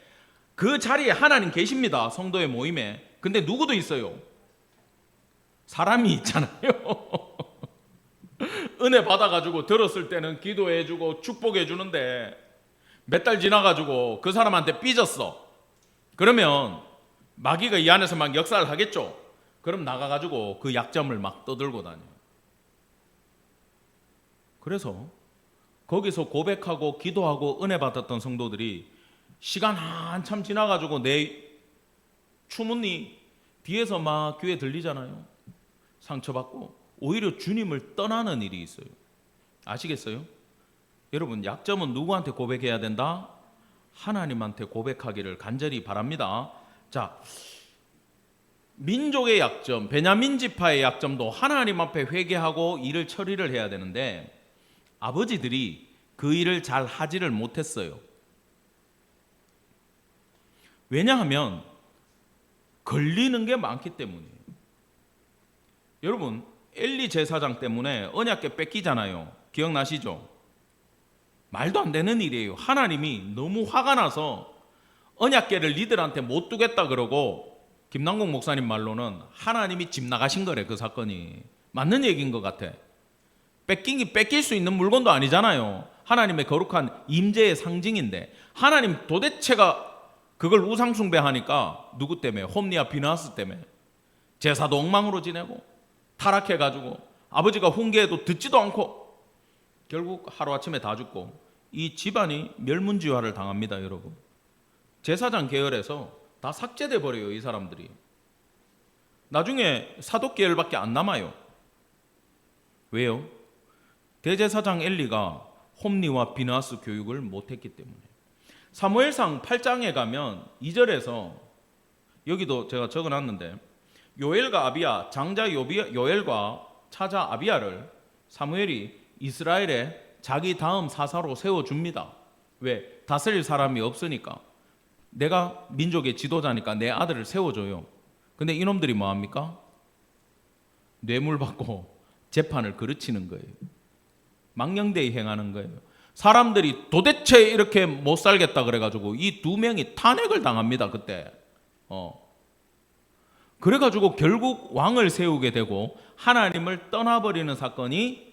그 자리에 하나님 계십니다. 성도의 모임에. 근데 누구도 있어요. 사람이 있잖아요. 은혜 받아가지고 들었을 때는 기도해주고 축복해주는데 몇 달 지나가지고 그 사람한테 삐졌어. 그러면 마귀가 이 안에서 막 역사를 하겠죠. 그럼 나가가지고 그 약점을 막 떠들고 다녀. 그래서 거기서 고백하고 기도하고 은혜 받았던 성도들이 시간 한참 지나가지고 내 추문이 뒤에서 막 귀에 들리잖아요. 상처받고 오히려 주님을 떠나는 일이 있어요. 아시겠어요? 여러분, 약점은 누구한테 고백해야 된다? 하나님한테 고백하기를 간절히 바랍니다. 자, 민족의 약점, 베냐민 지파의 약점도 하나님 앞에 회개하고 일을 처리를 해야 되는데 아버지들이 그 일을 잘 하지를 못했어요. 왜냐하면 걸리는 게 많기 때문이에요. 여러분, 엘리 제사장 때문에 언약궤 뺏기잖아요. 기억나시죠? 말도 안 되는 일이에요. 하나님이 너무 화가 나서 언약궤를 니들한테 못 두겠다 그러고, 김남국 목사님 말로는 하나님이 집 나가신 거래. 그 사건이 맞는 얘기인 것 같아. 뺏길 수 있는 물건도 아니잖아요. 하나님의 거룩한 임재의 상징인데 하나님 도대체가 그걸 우상 숭배하니까 누구 때문에? 홈리와 비나스 때문에 제사도 엉망으로 지내고 타락해가지고 아버지가 훈계해도 듣지도 않고 결국 하루아침에 다 죽고 이 집안이 멸문지화를 당합니다. 여러분, 제사장 계열에서 다 삭제돼 버려요. 이 사람들이 나중에 사독 계열밖에 안 남아요. 왜요? 대제사장 엘리가 홈리와 비나스 교육을 못했기 때문에. 사무엘상 8장에 가면 2절에서 여기도 제가 적어놨는데 요엘과 아비야, 장자 요엘과 차자 아비야를 사무엘이 이스라엘에 자기 다음 사사로 세워줍니다. 왜? 다스릴 사람이 없으니까. 내가 민족의 지도자니까 내 아들을 세워줘요. 근데 이놈들이 뭐합니까? 뇌물 받고 재판을 그르치는 거예요. 망령되이 행하는 거예요. 사람들이 도대체 이렇게 못 살겠다 그래가지고 이 두 명이 탄핵을 당합니다. 그때. 그래가지고 결국 왕을 세우게 되고 하나님을 떠나버리는 사건이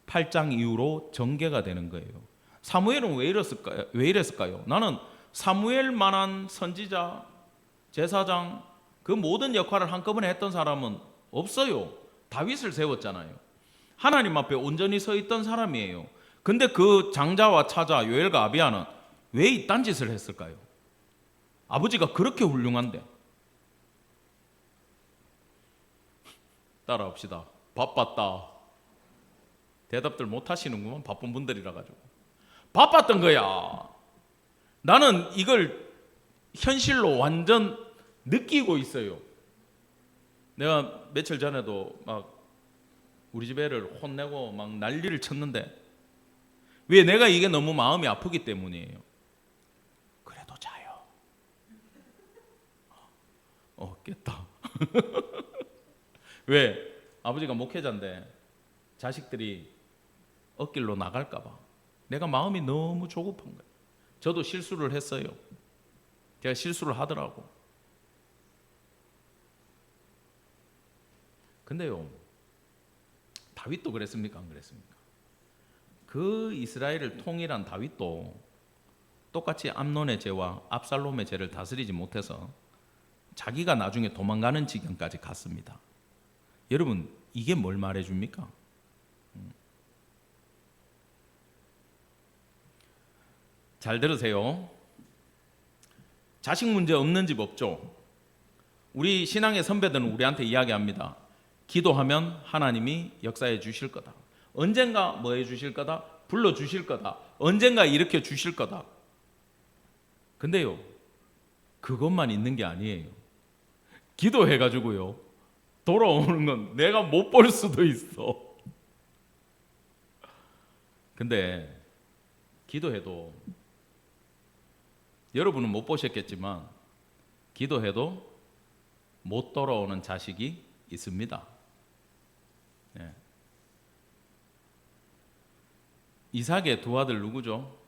8장 이후로 전개가 되는 거예요. 사무엘은 왜 이랬을까요? 나는 사무엘만한 선지자, 제사장, 그 모든 역할을 한꺼번에 했던 사람은 없어요. 다윗을 세웠잖아요. 하나님 앞에 온전히 서 있던 사람이에요. 근데 그 장자와 차자 요엘과 아비야는 왜 이딴 짓을 했을까요? 아버지가 그렇게 훌륭한데. 따라합시다. 바빴다. 대답들 못 하시는구만. 바쁜 분들이라 가지고. 바빴던 거야. 나는 이걸 현실로 완전 느끼고 있어요. 내가 며칠 전에도 막 우리 집 애를 혼내고 막 난리를 쳤는데 왜? 내가 이게 너무 마음이 아프기 때문이에요. 그래도 자요. 깼다. 왜? 아버지가 목회자인데 자식들이 엇길로 나갈까 봐 내가 마음이 너무 조급한 거예요. 저도 실수를 했어요. 제가 실수를 하더라고. 근데요, 다윗도 그랬습니까? 안 그랬습니까? 그 이스라엘을 통일한 다윗도 똑같이 암논의 죄와 압살롬의 죄를 다스리지 못해서 자기가 나중에 도망가는 지경까지 갔습니다. 여러분, 이게 뭘 말해줍니까? 잘 들으세요. 자식 문제 없는 집 없죠? 우리 신앙의 선배들은 우리한테 이야기합니다. 기도하면 하나님이 역사해 주실 거다. 언젠가 뭐 해 주실 거다? 불러 주실 거다. 언젠가 일으켜 주실 거다. 근데요, 그것만 있는 게 아니에요. 기도해가지고요, 돌아오는 건 내가 못 볼 수도 있어. 근데 기도해도 여러분은 못 보셨겠지만 기도해도 못 돌아오는 자식이 있습니다. 네. 이삭의 두 아들 누구죠?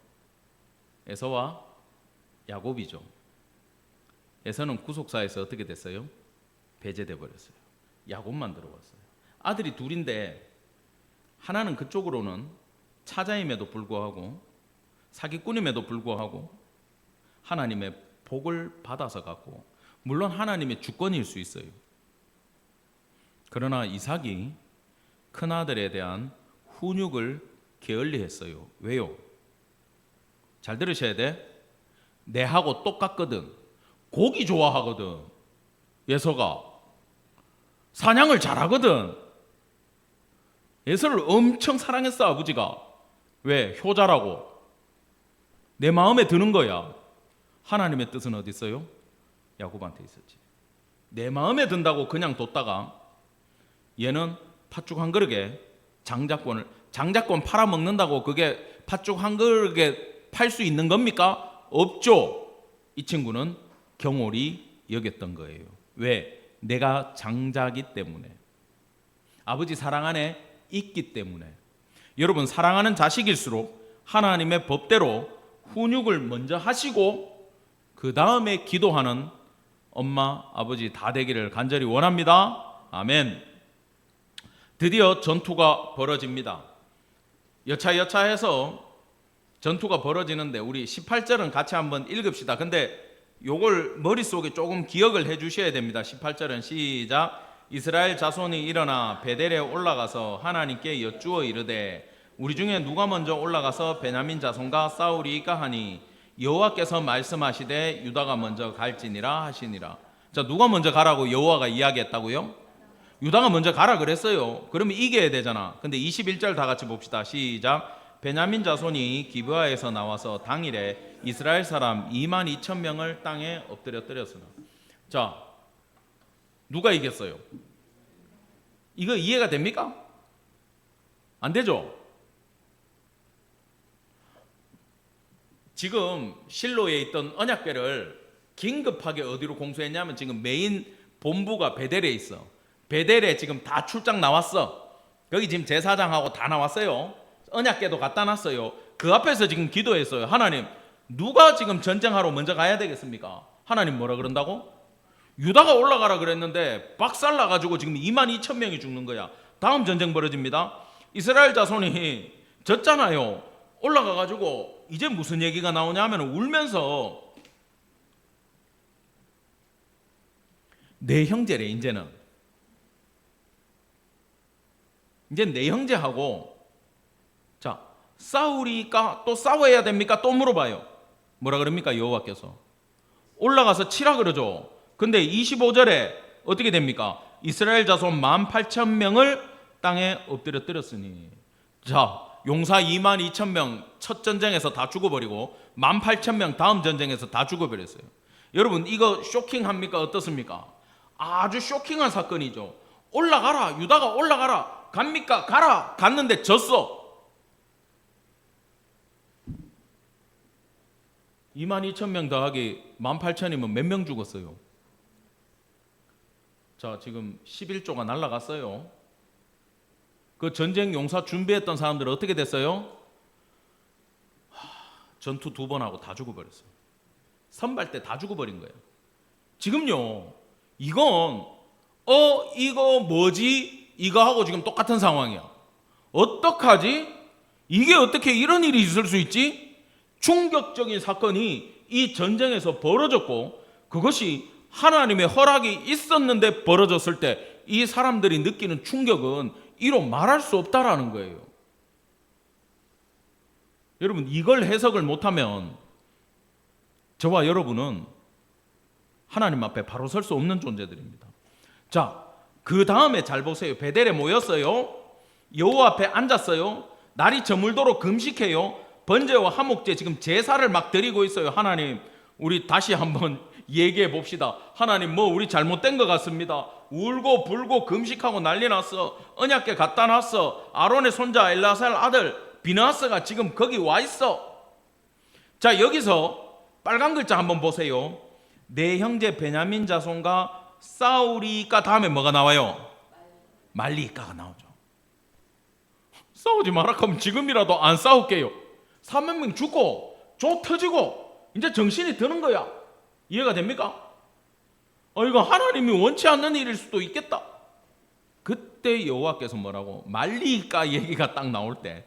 에서와 야곱이죠. 에서는 구속사에서 어떻게 됐어요? 배제돼 버렸어요. 야곱만 들어왔어요. 아들이 둘인데 하나는 그쪽으로는 차자임에도 불구하고 사기꾼임에도 불구하고 하나님의 복을 받아서 갔고, 물론 하나님의 주권일 수 있어요. 그러나 이삭이 큰아들에 대한 훈육을 게을리했어요. 왜요? 잘 들으셔야 돼. 내하고 똑같거든. 고기 좋아하거든. 예서가 사냥을 잘하거든. 예서를 엄청 사랑했어, 아버지가. 왜? 효자라고. 내 마음에 드는 거야. 하나님의 뜻은 어디 있어요? 야곱한테 있었지. 내 마음에 든다고 그냥 뒀다가 얘는 팥죽 한 그릇에 장자권 팔아먹는다고 그게 팥죽 한 그릇에 팔 수 있는 겁니까? 없죠. 이 친구는 경홀히 여겼던 거예요. 왜? 내가 장자기 때문에, 아버지 사랑 안에 있기 때문에. 여러분, 사랑하는 자식일수록 하나님의 법대로 훈육을 먼저 하시고 그 다음에 기도하는 엄마, 아버지 다 되기를 간절히 원합니다. 아멘. 드디어 전투가 벌어집니다. 여차여차해서 전투가 벌어지는데 우리 18절은 같이 한번 읽읍시다. 근데 요걸 머릿속에 조금 기억을 해 주셔야 됩니다. 18절은 시작. 이스라엘 자손이 일어나 베델에 올라가서 하나님께 여쭈어 이르되 우리 중에 누가 먼저 올라가서 베냐민 자손과 싸우리이까 하니 여호와께서 말씀하시되 유다가 먼저 갈지니라 하시니라. 자, 누가 먼저 가라고 여호와가 이야기했다고요? 유다가 먼저 가라 그랬어요. 그러면 이겨야 되잖아. 근데 21절 다 같이 봅시다. 시작. 베냐민 자손이 기브아에서 나와서 당일에 이스라엘 사람 22,000명을 땅에 엎드려뜨렸으나. 자, 누가 이겼어요? 이거 이해가 됩니까? 안 되죠? 지금 실로에 있던 언약궤를 긴급하게 어디로 공수했냐면 지금 메인 본부가 베델에 있어. 베델에 지금 다 출장 나왔어. 여기 지금 제사장하고 다 나왔어요. 언약궤도 갖다 놨어요. 그 앞에서 지금 기도했어요. 하나님, 누가 지금 전쟁하러 먼저 가야 되겠습니까? 하나님 뭐라 그런다고? 유다가 올라가라 그랬는데 박살나가지고 지금 22,000명이 죽는 거야. 다음 전쟁 벌어집니다. 이스라엘 자손이 졌잖아요. 올라가가지고 이제 무슨 얘기가 나오냐면 울면서 내 형제래. 이제는 이제 내 형제하고 자 싸우리까 또 싸워야 됩니까? 또 물어봐요. 뭐라 그럽니까? 여호와께서 올라가서 치라 그러죠. 근데 25절에 어떻게 됩니까? 이스라엘 자손 18,000명을 땅에 엎드려뜨렸으니. 자, 용사 22,000명 첫 전쟁에서 다 죽어버리고 18,000명 다음 전쟁에서 다 죽어버렸어요. 여러분, 이거 쇼킹합니까? 어떻습니까? 아주 쇼킹한 사건이죠. 올라가라, 유다가 올라가라. 갑니까? 가라. 갔는데 졌어. 22,000명 더하기 18,000이면 몇 명 죽었어요? 자, 지금 11조가 날아갔어요. 그 전쟁 용사 준비했던 사람들은 어떻게 됐어요? 전투 2번 하고 다 죽어버렸어요. 선발 때 다 죽어버린 거예요. 지금요, 이건 이거 뭐지? 이거하고 지금 똑같은 상황이야. 어떡하지? 이게 어떻게 이런 일이 있을 수 있지? 충격적인 사건이 이 전쟁에서 벌어졌고, 그것이 하나님의 허락이 있었는데 벌어졌을 때 이 사람들이 느끼는 충격은 이로 말할 수 없다라는 거예요. 여러분, 이걸 해석을 못하면 저와 여러분은 하나님 앞에 바로 설 수 없는 존재들입니다. 자, 그 다음에 잘 보세요. 베델에 모였어요. 여호와 앞에 앉았어요. 날이 저물도록 금식해요. 번제와 화목제 지금 제사를 막 드리고 있어요. 하나님, 우리 다시 한번 얘기해 봅시다. 하나님, 뭐 우리 잘못된 것 같습니다. 울고 불고 금식하고 난리 났어. 언약궤 갖다 놨어. 아론의 손자 엘라살 아들 비느하스가 지금 거기 와 있어. 자, 여기서 빨간 글자 한번 보세요. 내 형제 베냐민 자손과 싸우리까 다음에 뭐가 나와요? 말리까가 나오죠. 싸우지 마라 하면 지금이라도 안 싸울게요. 300명 죽고 조 터지고 이제 정신이 드는 거야. 이해가 됩니까? 이거 하나님이 원치 않는 일일 수도 있겠다. 그때 여호와께서 뭐라고? 말리가 얘기가 딱 나올 때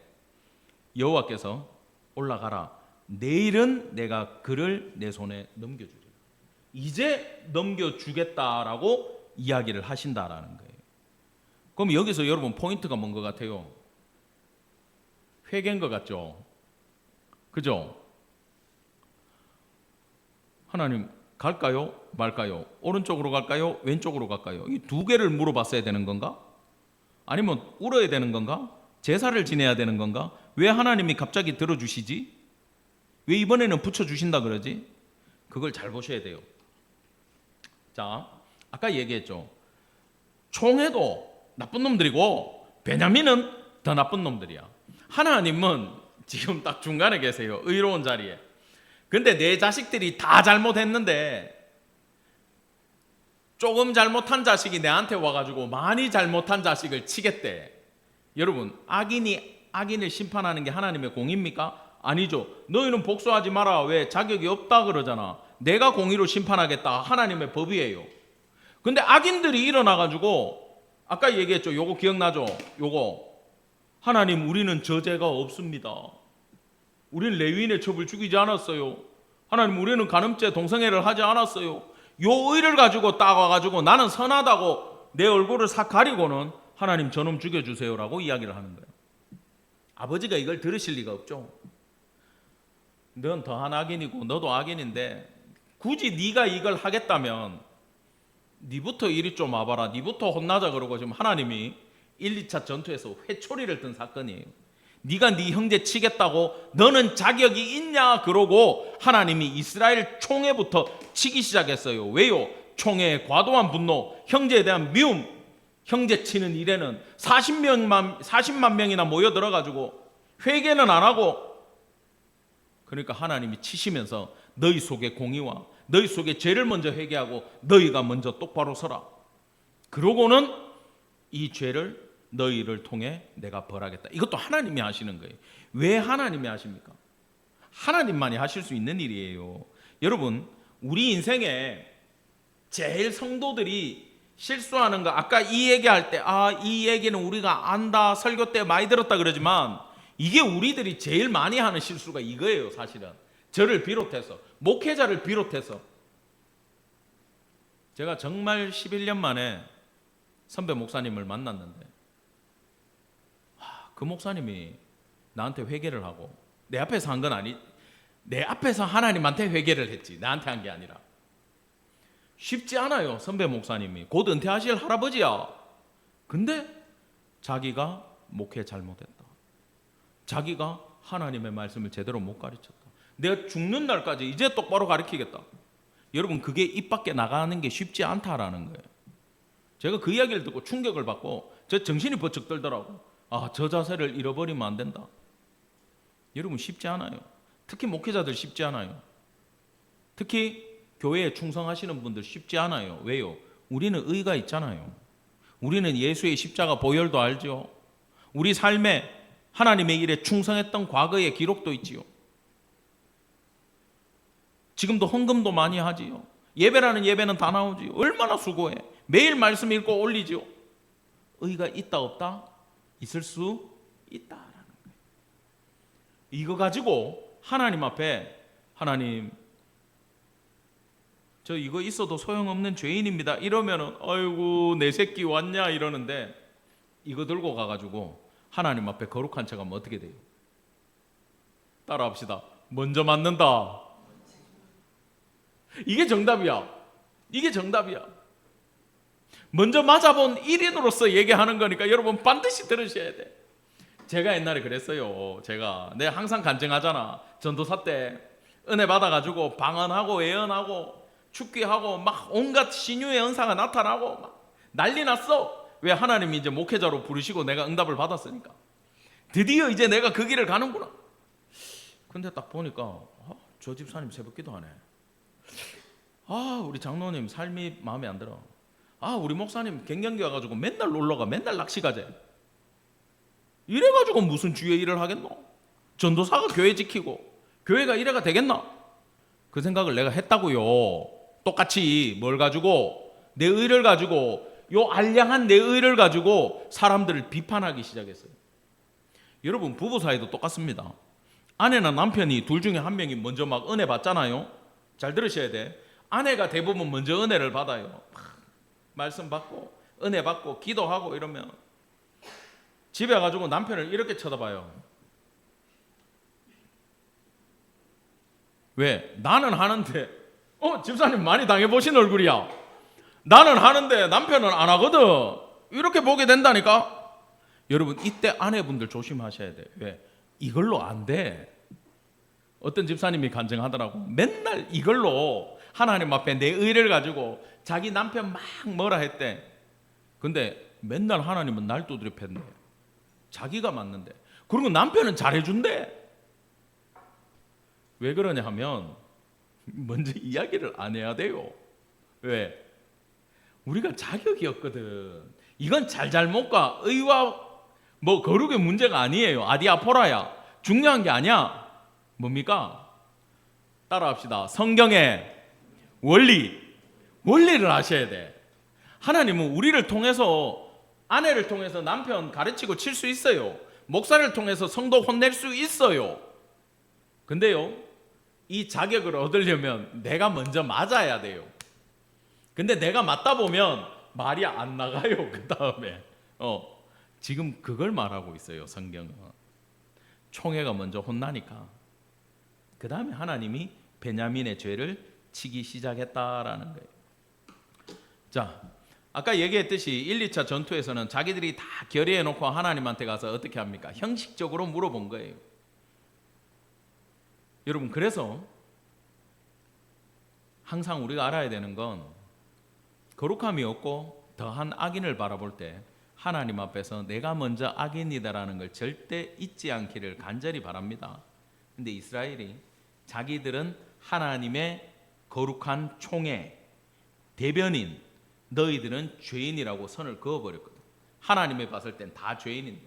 여호와께서 올라가라. 내일은 내가 그를 내 손에 넘겨주리라. 이제 넘겨주겠다라고 이야기를 하신다라는 거예요. 그럼 여기서 여러분 포인트가 뭔 것 같아요? 회개인 것 같죠? 그죠? 하나님 갈까요? 말까요? 오른쪽으로 갈까요? 왼쪽으로 갈까요? 이 두 개를 물어봤어야 되는 건가? 아니면 울어야 되는 건가? 제사를 지내야 되는 건가? 왜 하나님이 갑자기 들어주시지? 왜 이번에는 붙여주신다 그러지? 그걸 잘 보셔야 돼요. 자, 아까 얘기했죠. 총회도 나쁜 놈들이고 베냐민은 더 나쁜 놈들이야. 하나님은 지금 딱 중간에 계세요. 의로운 자리에. 근데 내 자식들이 다 잘못했는데 조금 잘못한 자식이 내한테 와가지고 많이 잘못한 자식을 치겠대. 여러분, 악인을 심판하는 게 하나님의 공입니까? 아니죠. 너희는 복수하지 마라. 왜? 자격이 없다 그러잖아. 내가 공의로 심판하겠다. 하나님의 법이에요. 근데 악인들이 일어나가지고 아까 얘기했죠. 요거 기억나죠? 요거 하나님 우리는 저죄가 없습니다. 우리는 레위인의 첩을 죽이지 않았어요. 하나님 우리는 간음죄 동성애를 하지 않았어요. 요 의를 가지고 딱 와가지고 나는 선하다고 내 얼굴을 싹 가리고는 하나님 저놈 죽여주세요라고 이야기를 하는 거예요. 아버지가 이걸 들으실 리가 없죠. 넌 더한 악인이고 너도 악인인데 굳이 네가 이걸 하겠다면 네부터 이리 좀 와봐라. 네부터 혼나자 그러고 지금 하나님이 1, 2차 전투에서 회초리를 든 사건이에요. 네가 네 형제 치겠다고 너는 자격이 있냐 그러고 하나님이 이스라엘 총회부터 치기 시작했어요. 왜요? 총회의 과도한 분노, 형제에 대한 미움. 형제 치는 일에는 40만 명이나 모여들어가지고 회개는 안 하고, 그러니까 하나님이 치시면서 너희 속에 공의와 너희 속에 죄를 먼저 회개하고 너희가 먼저 똑바로 서라. 그러고는 이 죄를 너희를 통해 내가 벌하겠다. 이것도 하나님이 하시는 거예요. 왜 하나님이 하십니까? 하나님만이 하실 수 있는 일이에요. 여러분, 우리 인생에 제일 성도들이 실수하는 거, 아까 이 얘기할 때 이 얘기는 우리가 안다, 설교 때 많이 들었다 그러지만 이게 우리들이 제일 많이 하는 실수가 이거예요. 사실은 저를 비롯해서, 목회자를 비롯해서. 제가 정말 11년 만에 선배 목사님을 만났는데 그 목사님이 나한테 회개를 하고, 내 앞에서 한 건 아니, 내 앞에서 하나님한테 회개를 했지 나한테 한 게 아니라. 쉽지 않아요. 선배 목사님이 곧 은퇴하실 할아버지야. 근데 자기가 목회 잘못했다, 자기가 하나님의 말씀을 제대로 못 가르쳤다, 내가 죽는 날까지 이제 똑바로 가르치겠다. 여러분, 그게 입 밖에 나가는 게 쉽지 않다라는 거예요. 제가 그 이야기를 듣고 충격을 받고 저 정신이 번쩍 들더라고. 저 자세를 잃어버리면 안 된다. 여러분, 쉽지 않아요. 특히 목회자들 쉽지 않아요. 특히 교회에 충성하시는 분들 쉽지 않아요. 왜요? 우리는 의가 있잖아요. 우리는 예수의 십자가 보혈도 알죠. 우리 삶에 하나님의 일에 충성했던 과거의 기록도 있지요. 지금도 헌금도 많이 하지요. 예배라는 예배는 다 나오지요. 얼마나 수고해. 매일 말씀 읽고 올리지요. 의가 있다 없다? 있을 수 있다라는 거예요. 이거 가지고 하나님 앞에, 하나님 저 이거 있어도 소용없는 죄인입니다 이러면은 아이고 내 새끼 왔냐 이러는데, 이거 들고 가가지고 하나님 앞에 거룩한 척하면 어떻게 돼요? 따라합시다. 먼저 맞는다. 이게 정답이야. 이게 정답이야. 먼저 맞아본 1인으로서 얘기하는 거니까 여러분 반드시 들으셔야 돼. 제가 옛날에 그랬어요. 내가 항상 간증하잖아. 전도사 때 은혜 받아가지고 방언하고 예언하고 축기하고 막 온갖 신유의 은사가 나타나고 막 난리 났어. 왜? 하나님이 이제 목회자로 부르시고 내가 응답을 받았으니까. 드디어 이제 내가 그 길을 가는구나. 근데 딱 보니까 저 집사님 새벽기도 하네. 우리 장로님 삶이 마음에 안 들어. 우리 목사님 갱년기 와가지고 맨날 놀러가, 맨날 낚시 가재. 이래가지고 무슨 주의 일을 하겠노? 전도사가 교회 지키고 교회가 이래가 되겠나? 그 생각을 내가 했다고요. 똑같이 뭘 가지고? 내 의를 가지고 요 알량한 내 의를 가지고 사람들을 비판하기 시작했어요. 여러분 부부 사이도 똑같습니다. 아내나 남편이 둘 중에 한 명이 먼저 막 은혜 받잖아요. 잘 들으셔야 돼. 아내가 대부분 먼저 은혜를 받아요. 말씀 받고 은혜 받고 기도하고 이러면 집에 가지고 남편을 이렇게 쳐다봐요. 왜? 나는 하는데 집사님 많이 당해보신 얼굴이야. 나는 하는데 남편은 안 하거든. 이렇게 보게 된다니까. 여러분 이때 아내분들 조심하셔야 돼. 왜? 이걸로 안 돼. 어떤 집사님이 간증하더라고. 맨날 이걸로 하나님 앞에 내 의를 가지고 자기 남편 막 뭐라 했대. 근데 맨날 하나님은 날 두드려 팼네. 자기가 맞는데. 그리고 남편은 잘해준대. 왜 그러냐 하면 먼저 이야기를 안 해야 돼요. 왜? 우리가 자격이 없거든. 이건 잘잘못과 의와 뭐 거룩의 문제가 아니에요. 아디아포라야. 중요한 게 아니야. 뭡니까? 따라합시다. 성경의 원리를 아셔야 돼. 하나님은 우리를 통해서 아내를 통해서 남편 가르치고 칠 수 있어요. 목사를 통해서 성도 혼낼 수 있어요. 근데요, 이 자격을 얻으려면 내가 먼저 맞아야 돼요. 근데 내가 맞다 보면 말이 안 나가요. 그 다음에 지금 그걸 말하고 있어요. 성경은 총회가 먼저 혼나니까 그 다음에 하나님이 베냐민의 죄를 치기 시작했다라는 거예요. 자, 아까 얘기했듯이 1, 2차 전투에서는 자기들이 다 결의해 놓고 하나님한테 가서 어떻게 합니까? 형식적으로 물어본 거예요. 여러분, 그래서 항상 우리가 알아야 되는 건 거룩함이 없고 더한 악인을 바라볼 때 하나님 앞에서 내가 먼저 악인이다라는 걸 절대 잊지 않기를 간절히 바랍니다. 근데 이스라엘이 자기들은 하나님의 거룩한 총회, 대변인, 너희들은 죄인이라고 선을 그어버렸거든. 하나님이 봤을 땐 다 죄인인데.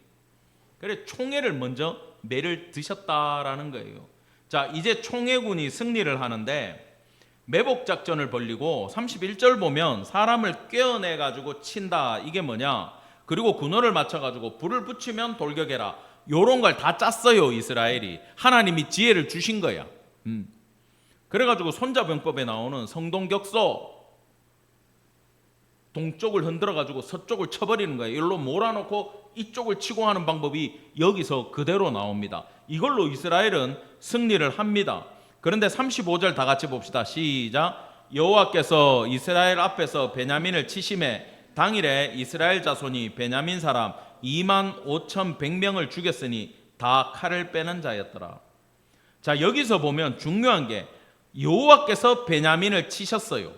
그래 총회를 먼저 매를 드셨다라는 거예요. 자, 이제 총회군이 승리를 하는데 매복 작전을 벌리고 31절 보면 사람을 꿰어내 가지고 친다. 이게 뭐냐? 그리고 군호를 맞춰 가지고 불을 붙이면 돌격해라. 요런 걸 다 짰어요. 이스라엘이. 하나님이 지혜를 주신 거야. 그래 가지고 손자병법에 나오는 성동격소, 동쪽을 흔들어 가지고 서쪽을 쳐버리는 거예요. 이걸로 몰아놓고 이쪽을 치고 하는 방법이 여기서 그대로 나옵니다. 이걸로 이스라엘은 승리를 합니다. 그런데 35절 다 같이 봅시다. 시작. 여호와께서 이스라엘 앞에서 베냐민을 치심해 당일에 이스라엘 자손이 베냐민 사람 25,100명을 죽였으니 다 칼을 빼는 자였더라. 자, 여기서 보면 중요한 게 여호와께서 베냐민을 치셨어요.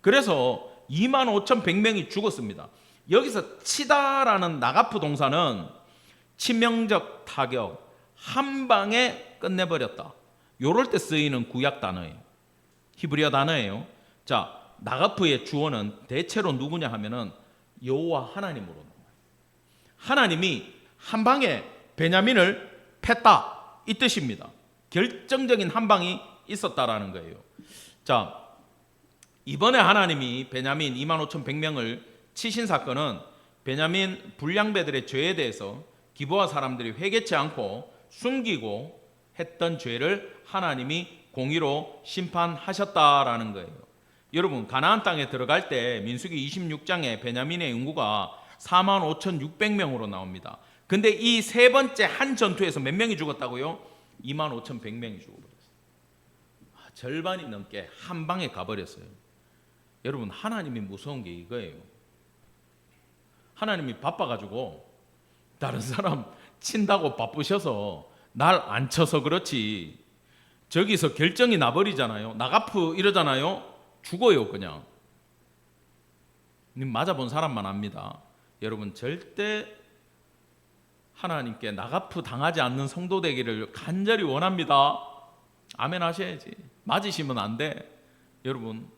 그래서 25,100명이 죽었습니다. 여기서 치다라는 나가프 동사는 치명적 타격, 한 방에 끝내버렸다. 요럴 때 쓰이는 구약 단어예요. 히브리어 단어예요. 자, 나가프의 주어는 대체로 누구냐 하면은 여호와 하나님으로 나와요. 하나님이 한 방에 베냐민을 팼다 이 뜻입니다. 결정적인 한 방이 있었다라는 거예요. 자, 이번에 하나님이 베냐민 25,100명을 치신 사건은 베냐민 불량배들의 죄에 대해서 기브아 사람들이 회개치 않고 숨기고 했던 죄를 하나님이 공의로 심판하셨다라는 거예요. 여러분, 가나안 땅에 들어갈 때 민수기 26장에 베냐민의 인구가 45,600명으로 나옵니다. 근데 이 세 번째 한 전투에서 몇 명이 죽었다고요? 25,100명이 죽어버렸어요. 절반이 넘게 한 방에 가버렸어요. 여러분, 하나님이 무서운 게 이거예요. 하나님이 바빠가지고 다른 사람 친다고 바쁘셔서 날 안 쳐서 그렇지 저기서 결정이 나버리잖아요. 나가프 이러잖아요. 죽어요 그냥. 맞아본 사람만 압니다. 여러분, 절대 하나님께 나가프 당하지 않는 성도 되기를 간절히 원합니다. 아멘 하셔야지. 맞으시면 안 돼. 여러분,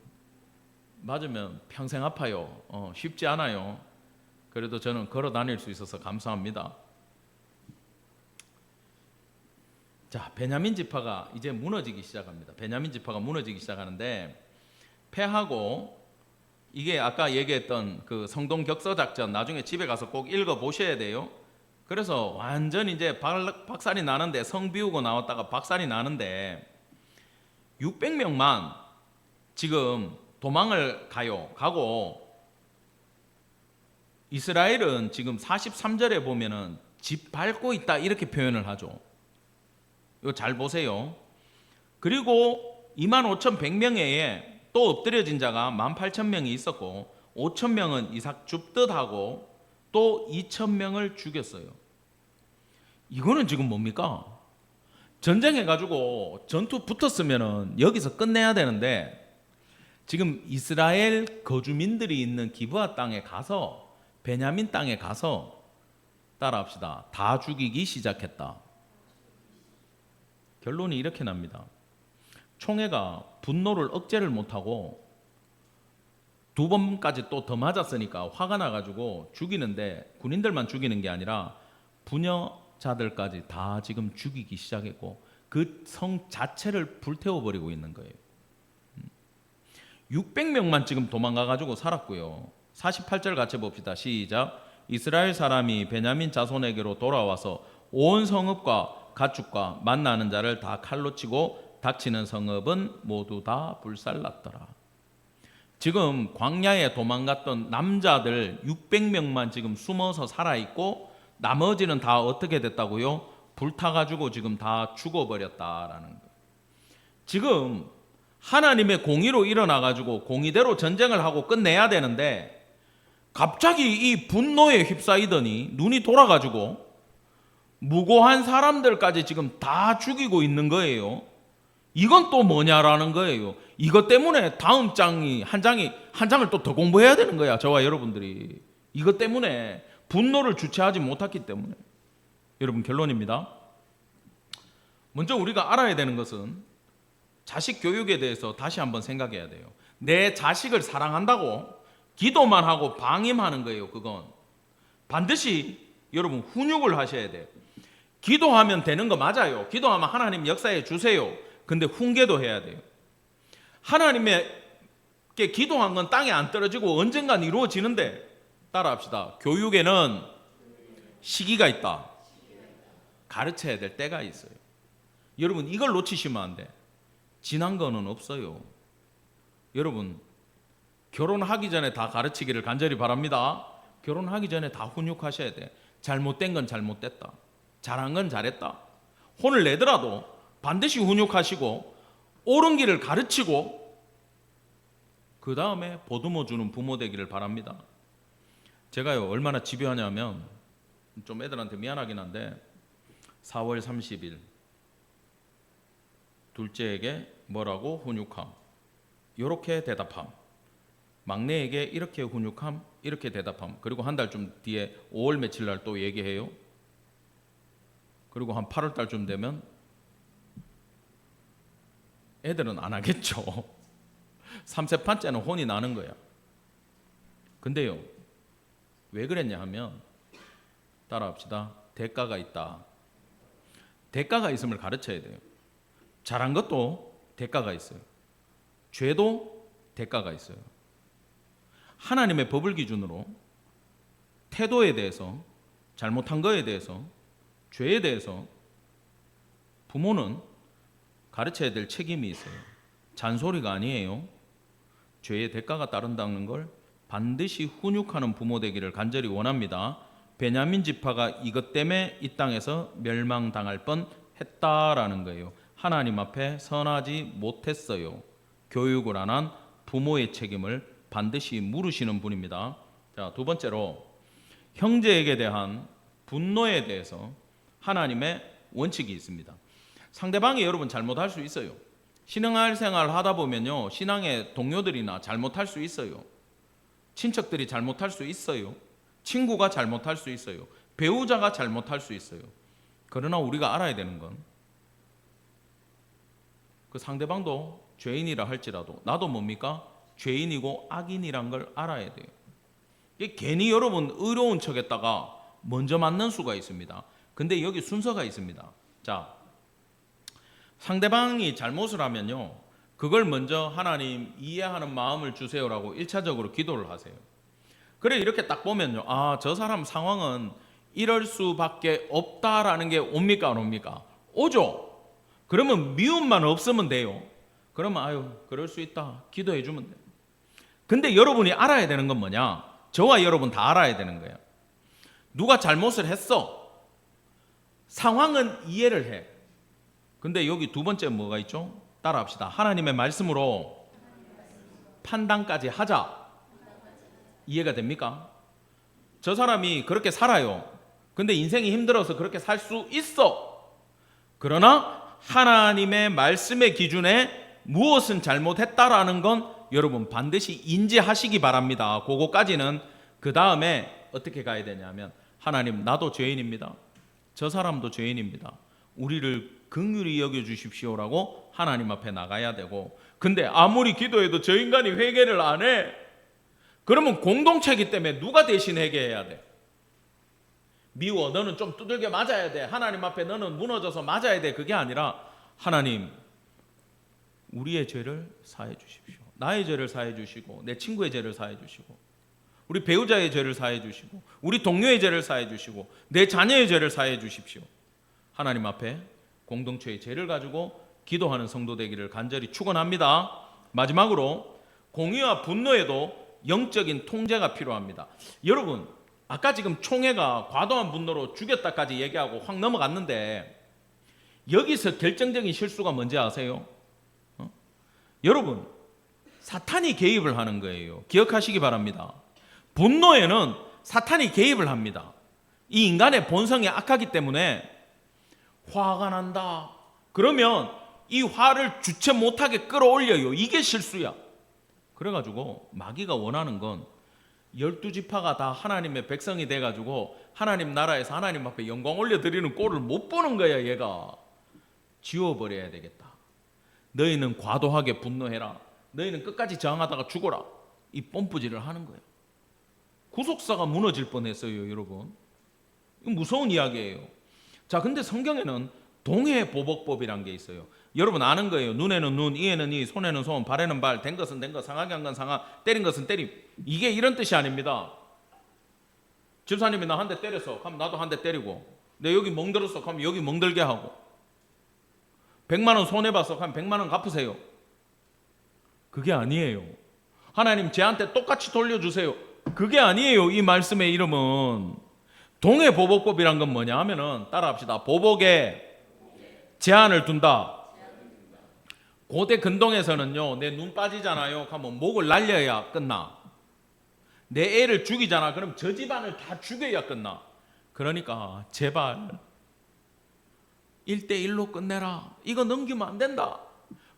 맞으면 평생 아파요. 쉽지 않아요. 그래도 저는 걸어 다닐 수 있어서 감사합니다. 자, 베냐민 지파가 이제 무너지기 시작합니다. 베냐민 지파가 무너지기 시작하는데 패하고 이게 아까 얘기했던 그 성동 격서 작전 나중에 집에 가서 꼭 읽어 보셔야 돼요. 그래서 완전 이제 박살이 나는데, 성 비우고 나왔다가 박살이 나는데 600명만 지금 도망을 가고, 이스라엘은 지금 43절에 보면은 집 밟고 있다 이렇게 표현을 하죠. 이거 잘 보세요. 그리고 25,100명에 또 엎드려진 자가 18,000명이 있었고 5,000명은 이삭 줍듯하고 또 2,000명을 죽였어요. 이거는 지금 뭡니까? 전쟁해가지고 전투 붙었으면은 여기서 끝내야 되는데, 지금 이스라엘 거주민들이 있는 기브아 땅에 가서, 베냐민 땅에 가서, 따라합시다, 다 죽이기 시작했다. 결론이 이렇게 납니다. 총회가 분노를 억제를 못하고 2번까지 또 더 맞았으니까 화가 나가지고 죽이는데, 군인들만 죽이는 게 아니라 부녀자들까지 다 지금 죽이기 시작했고 그 성 자체를 불태워버리고 있는 거예요. 600명만 지금 도망가가지고 살았고요. 48절 같이 봅시다. 시작. 이스라엘 사람이 베냐민 자손에게로 돌아와서 온 성읍과 가축과 만나는 자를 다 칼로 치고 닥치는 성읍은 모두 다 불살랐더라. 지금 광야에 도망갔던 남자들 600명만 지금 숨어서 살아있고, 나머지는 다 어떻게 됐다고요? 불타가지고 지금 다 죽어버렸다라는 거예요. 지금 하나님의 공의로 일어나가지고 공의대로 전쟁을 하고 끝내야 되는데, 갑자기 이 분노에 휩싸이더니 눈이 돌아가지고 무고한 사람들까지 지금 다 죽이고 있는 거예요. 이건 또 뭐냐라는 거예요. 이것 때문에 다음 장이 한 장을 또 더 공부해야 되는 거야, 저와 여러분들이. 이것 때문에 분노를 주체하지 못했기 때문에. 여러분, 결론입니다. 먼저 우리가 알아야 되는 것은 자식 교육에 대해서 다시 한번 생각해야 돼요. 내 자식을 사랑한다고 기도만 하고 방임하는 거예요. 그건 반드시 여러분 훈육을 하셔야 돼요. 기도하면 되는 거 맞아요. 기도하면 하나님 역사해 주세요. 근데 훈계도 해야 돼요. 하나님께 기도한 건 땅에 안 떨어지고 언젠간 이루어지는데, 따라합시다. 교육에는 시기가 있다. 가르쳐야 될 때가 있어요. 여러분, 이걸 놓치시면 안 돼. 지난 거는 없어요. 여러분, 결혼하기 전에 다 가르치기를 간절히 바랍니다. 결혼하기 전에 다 훈육하셔야 돼. 잘못된 건 잘못됐다. 잘한 건 잘했다. 혼을 내더라도 반드시 훈육하시고 옳은 길을 가르치고 그 다음에 보듬어 주는 부모 되기를 바랍니다. 제가요, 얼마나 집요하냐면, 좀 애들한테 미안하긴 한데 4월 30일 둘째에게 뭐라고 훈육함, 이렇게 대답함. 막내에게 이렇게 훈육함, 이렇게 대답함. 그리고 한 달쯤 뒤에 5월 며칠 날 또 얘기해요. 그리고 한 8월 달쯤 되면 애들은 안 하겠죠. 3세 판째는 혼이 나는 거야. 근데요, 왜 그랬냐 하면, 따라합시다. 대가가 있다. 대가가 있음을 가르쳐야 돼요. 잘한 것도 대가가 있어요. 죄도 대가가 있어요. 하나님의 법을 기준으로 태도에 대해서, 잘못한 거에 대해서, 죄에 대해서 부모는 가르쳐야 될 책임이 있어요. 잔소리가 아니에요. 죄의 대가가 따른다는 걸 반드시 훈육하는 부모 되기를 간절히 원합니다. 베냐민 지파가 이것 때문에 이 땅에서 멸망당할 뻔했다라는 거예요. 하나님 앞에 선하지 못했어요. 교육을 안 한 부모의 책임을 반드시 물으시는 분입니다. 자, 두 번째로 형제에게 대한 분노에 대해서 하나님의 원칙이 있습니다. 상대방이 여러분 잘못할 수 있어요. 신앙생활 하다 보면요, 신앙의 동료들이나 잘못할 수 있어요. 친척들이 잘못할 수 있어요. 친구가 잘못할 수 있어요. 배우자가 잘못할 수 있어요. 그러나 우리가 알아야 되는 건, 그 상대방도 죄인이라 할지라도 나도 뭡니까? 죄인이고 악인이란 걸 알아야 돼요. 이게 괜히 여러분 의로운 척했다가 먼저 맞는 수가 있습니다. 근데 여기 순서가 있습니다. 자, 상대방이 잘못을 하면요, 그걸 먼저 하나님 이해하는 마음을 주세요라고 1차적으로 기도를 하세요. 그래 이렇게 딱 보면요, 아, 저 사람 상황은 이럴 수밖에 없다라는 게 옵니까 안 옵니까? 오죠. 그러면 미움만 없으면 돼요. 그러면 아유 그럴 수 있다 기도해 주면 돼요. 근데 여러분이 알아야 되는 건 뭐냐? 저와 여러분 다 알아야 되는 거예요. 누가 잘못을 했어. 상황은 이해를 해. 근데 여기 두 번째 뭐가 있죠? 따라합시다. 하나님의 말씀으로 판단까지 하자. 이해가 됩니까? 저 사람이 그렇게 살아요. 근데 인생이 힘들어서 그렇게 살 수 있어. 그러나 하나님의 말씀의 기준에 무엇은 잘못했다라는 건 여러분 반드시 인지하시기 바랍니다. 그거까지는. 그 다음에 어떻게 가야 되냐면, 하나님 나도 죄인입니다. 저 사람도 죄인입니다. 우리를 긍휼히 여겨주십시오라고 하나님 앞에 나가야 되고, 근데 아무리 기도해도 저 인간이 회개를 안 해. 그러면 공동체이기 때문에 누가 대신 회개해야 돼? 미워, 너는 좀 두들겨 맞아야 돼. 하나님 앞에 너는 무너져서 맞아야 돼. 그게 아니라, 하나님 우리의 죄를 사해 주십시오. 나의 죄를 사해 주시고, 내 친구의 죄를 사해 주시고, 우리 배우자의 죄를 사해 주시고, 우리 동료의 죄를 사해 주시고, 내 자녀의 죄를 사해 주십시오. 하나님 앞에 공동체의 죄를 가지고 기도하는 성도 되기를 간절히 축원합니다. 마지막으로 공의와 분노에도 영적인 통제가 필요합니다. 여러분, 아까 지금 총회가 과도한 분노로 죽였다까지 얘기하고 확 넘어갔는데, 여기서 결정적인 실수가 뭔지 아세요? 여러분, 사탄이 개입을 하는 거예요. 기억하시기 바랍니다. 분노에는 사탄이 개입을 합니다. 이 인간의 본성이 악하기 때문에 화가 난다. 그러면 이 화를 주체 못하게 끌어올려요. 이게 실수야. 그래가지고 마귀가 원하는 건 12지파가 다 하나님의 백성이 돼가지고 하나님 나라에서 하나님 앞에 영광 올려드리는 꼴을 못 보는 거야. 얘가 지워버려야 되겠다. 너희는 과도하게 분노해라. 너희는 끝까지 저항하다가 죽어라. 이 뽐뿌질을 하는 거예요. 구속사가 무너질 뻔했어요. 여러분, 이거 무서운 이야기예요. 자, 근데 성경에는 동해보복법이란 게 있어요. 여러분 아는 거예요. 눈에는 눈, 이에는 이, 손에는 손, 발에는 발, 된 것은 된 것, 상하게 한 건 상하, 때린 것은 때림. 이게 이런 뜻이 아닙니다. 집사님이 나 한 대 때렸어. 그럼 나도 한 대 때리고, 내 여기 멍들었어. 그럼 여기 멍들게 하고, 100만 원 손해봤어. 그럼 100만 원 갚으세요. 그게 아니에요. 하나님 쟤한테 똑같이 돌려주세요. 그게 아니에요. 이 말씀의 이름은. 동해보복법이란 건 뭐냐 하면은, 따라합시다. 보복에 제한을 둔다. 고대 근동에서는요, 내 눈 빠지잖아요. 그러면 목을 날려야 끝나. 내 애를 죽이잖아. 그럼 저 집안을 다 죽여야 끝나. 그러니까 제발 1대1로 끝내라. 이거 넘기면 안 된다.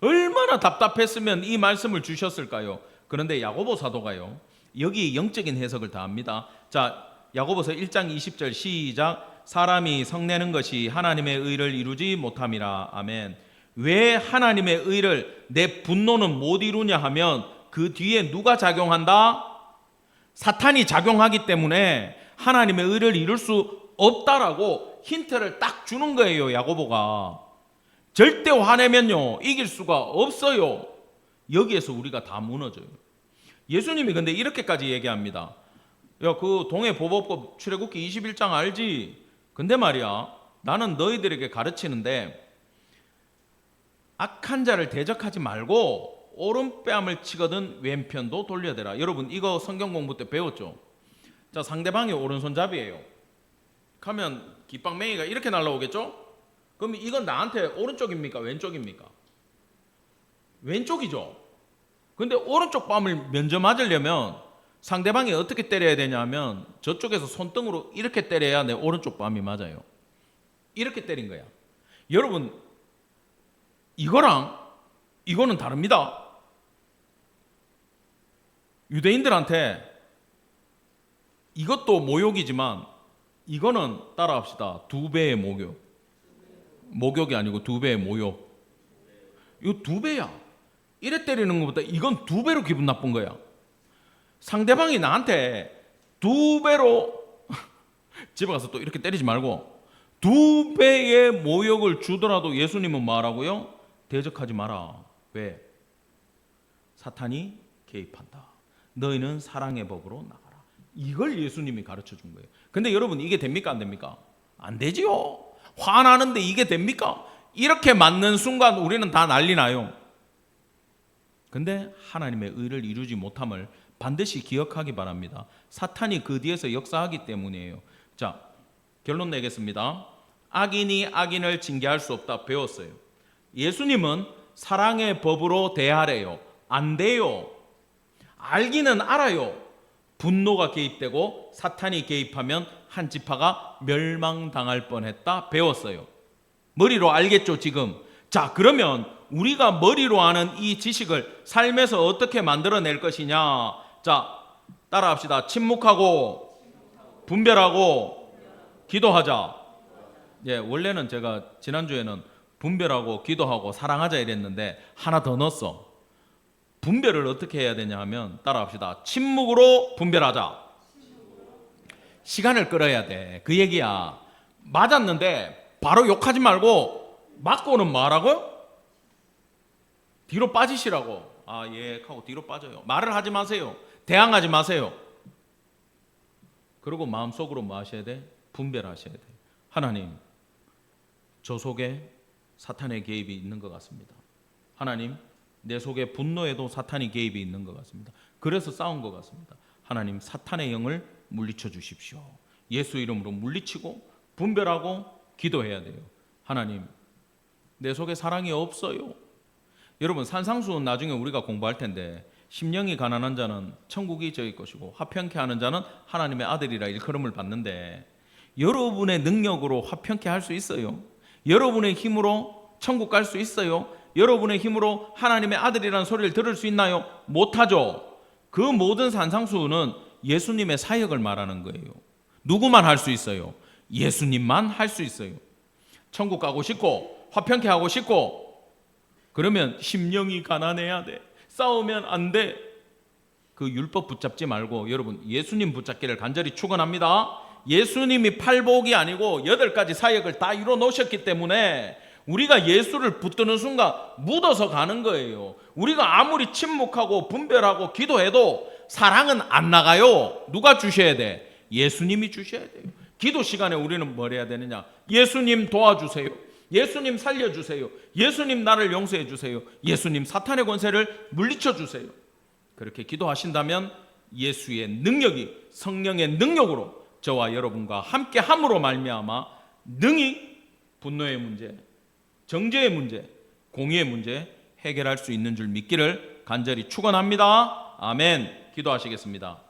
얼마나 답답했으면 이 말씀을 주셨을까요? 그런데 야고보 사도가요, 여기 영적인 해석을 다합니다. 자, 야고보서 1장 20절 시작. 사람이 성내는 것이 하나님의 의를 이루지 못함이라. 아멘. 왜 하나님의 의를 내 분노는 못 이루냐 하면, 그 뒤에 누가 작용한다? 사탄이 작용하기 때문에 하나님의 의를 이룰 수 없다라고 힌트를 딱 주는 거예요. 야고보가. 절대 화내면요 이길 수가 없어요. 여기에서 우리가 다 무너져요. 예수님이 근데 이렇게까지 얘기합니다. 야, 그 동해보복법 출애굽기 21장 알지? 근데 말이야, 나는 너희들에게 가르치는데 악한 자를 대적하지 말고 오른뺨을 치거든 왼편도 돌려대라. 여러분 이거 성경 공부 때 배웠죠? 자, 상대방이 오른손잡이에요. 가면 깃방맹이가 이렇게 날라오겠죠? 그럼 이건 나한테 오른쪽입니까? 왼쪽입니까? 왼쪽이죠. 근데 오른쪽 뺨을 먼저 맞으려면 상대방이 어떻게 때려야 되냐면, 저쪽에서 손등으로 이렇게 때려야 내 오른쪽 뺨이 맞아요. 이렇게 때린 거야. 여러분, 이거랑 이거는 다릅니다. 유대인들한테 이것도 모욕이지만 이거는 따라합시다. 2배의 모욕. 모욕이 아니고 2배의 모욕. 이거 2배야. 이래 때리는 것보다 이건 2배로 기분 나쁜 거야. 상대방이 나한테 2배로 집에 가서 또 이렇게 때리지 말고 2배의 모욕을 주더라도 예수님은 말하고요, 대적하지 마라. 왜? 사탄이 개입한다. 너희는 사랑의 법으로 나가라. 이걸 예수님이 가르쳐 준 거예요. 근데 여러분, 이게 됩니까 안 됩니까? 안 되지요. 화나는데 이게 됩니까? 이렇게 맞는 순간 우리는 다 난리 나요. 근데 하나님의 의를 이루지 못함을 반드시 기억하기 바랍니다. 사탄이 그 뒤에서 역사하기 때문이에요. 자, 결론 내겠습니다. 악인이 악인을 징계할 수 없다 배웠어요. 예수님은 사랑의 법으로 대하래요. 안 돼요. 알기는 알아요. 분노가 개입되고 사탄이 개입하면 한 지파가 멸망당할 뻔했다 배웠어요. 머리로 알겠죠 지금? 자, 그러면 우리가 머리로 아는 이 지식을 삶에서 어떻게 만들어낼 것이냐. 자, 따라합시다. 침묵하고 분별하고 기도하자. 예, 원래는 제가 지난주에는 분별하고 기도하고 사랑하자 이랬는데 하나 더 넣었어. 분별을 어떻게 해야 되냐 하면 따라합시다. 침묵으로 분별하자. 시간을 끌어야 돼. 그 얘기야. 맞았는데 바로 욕하지 말고 맞고는 뭐하라고? 뒤로 빠지시라고. 아, 예 하고 뒤로 빠져요. 말을 하지 마세요. 대항하지 마세요. 그리고 마음속으로 뭐 하셔야 돼? 분별하셔야 돼. 하나님, 저 속에 사탄의 개입이 있는 것 같습니다. 하나님, 내 속에 분노에도 사탄이 개입이 있는 것 같습니다. 그래서 싸운 것 같습니다. 하나님, 사탄의 영을 물리쳐 주십시오. 예수 이름으로 물리치고 분별하고 기도해야 돼요. 하나님, 내 속에 사랑이 없어요. 여러분, 산상수훈 나중에 우리가 공부할 텐데 심령이 가난한 자는 천국이 저희 것이고 화평케 하는 자는 하나님의 아들이라 일컬음을 받는데, 여러분의 능력으로 화평케 할 수 있어요? 여러분의 힘으로 천국 갈 수 있어요? 여러분의 힘으로 하나님의 아들이라는 소리를 들을 수 있나요? 못하죠. 그 모든 산상수훈은 예수님의 사역을 말하는 거예요. 누구만 할 수 있어요? 예수님만 할 수 있어요. 천국 가고 싶고 화평케 하고 싶고 그러면 심령이 가난해야 돼. 싸우면 안 돼. 그 율법 붙잡지 말고 여러분 예수님 붙잡기를 간절히 축원합니다. 예수님이 팔복이 아니고 8가지 사역을 다 이뤄 놓으셨기 때문에 우리가 예수를 붙드는 순간 묻어서 가는 거예요. 우리가 아무리 침묵하고 분별하고 기도해도 사랑은 안 나가요. 누가 주셔야 돼? 예수님이 주셔야 돼요. 기도 시간에 우리는 뭘 해야 되느냐? 예수님 도와주세요. 예수님 살려주세요. 예수님 나를 용서해 주세요. 예수님 사탄의 권세를 물리쳐 주세요. 그렇게 기도하신다면 예수의 능력이 성령의 능력으로 저와 여러분과 함께 함으로 말미암아 능히 분노의 문제, 정죄의 문제, 공의의 문제 해결할 수 있는 줄 믿기를 간절히 축원합니다. 아멘. 기도하시겠습니다.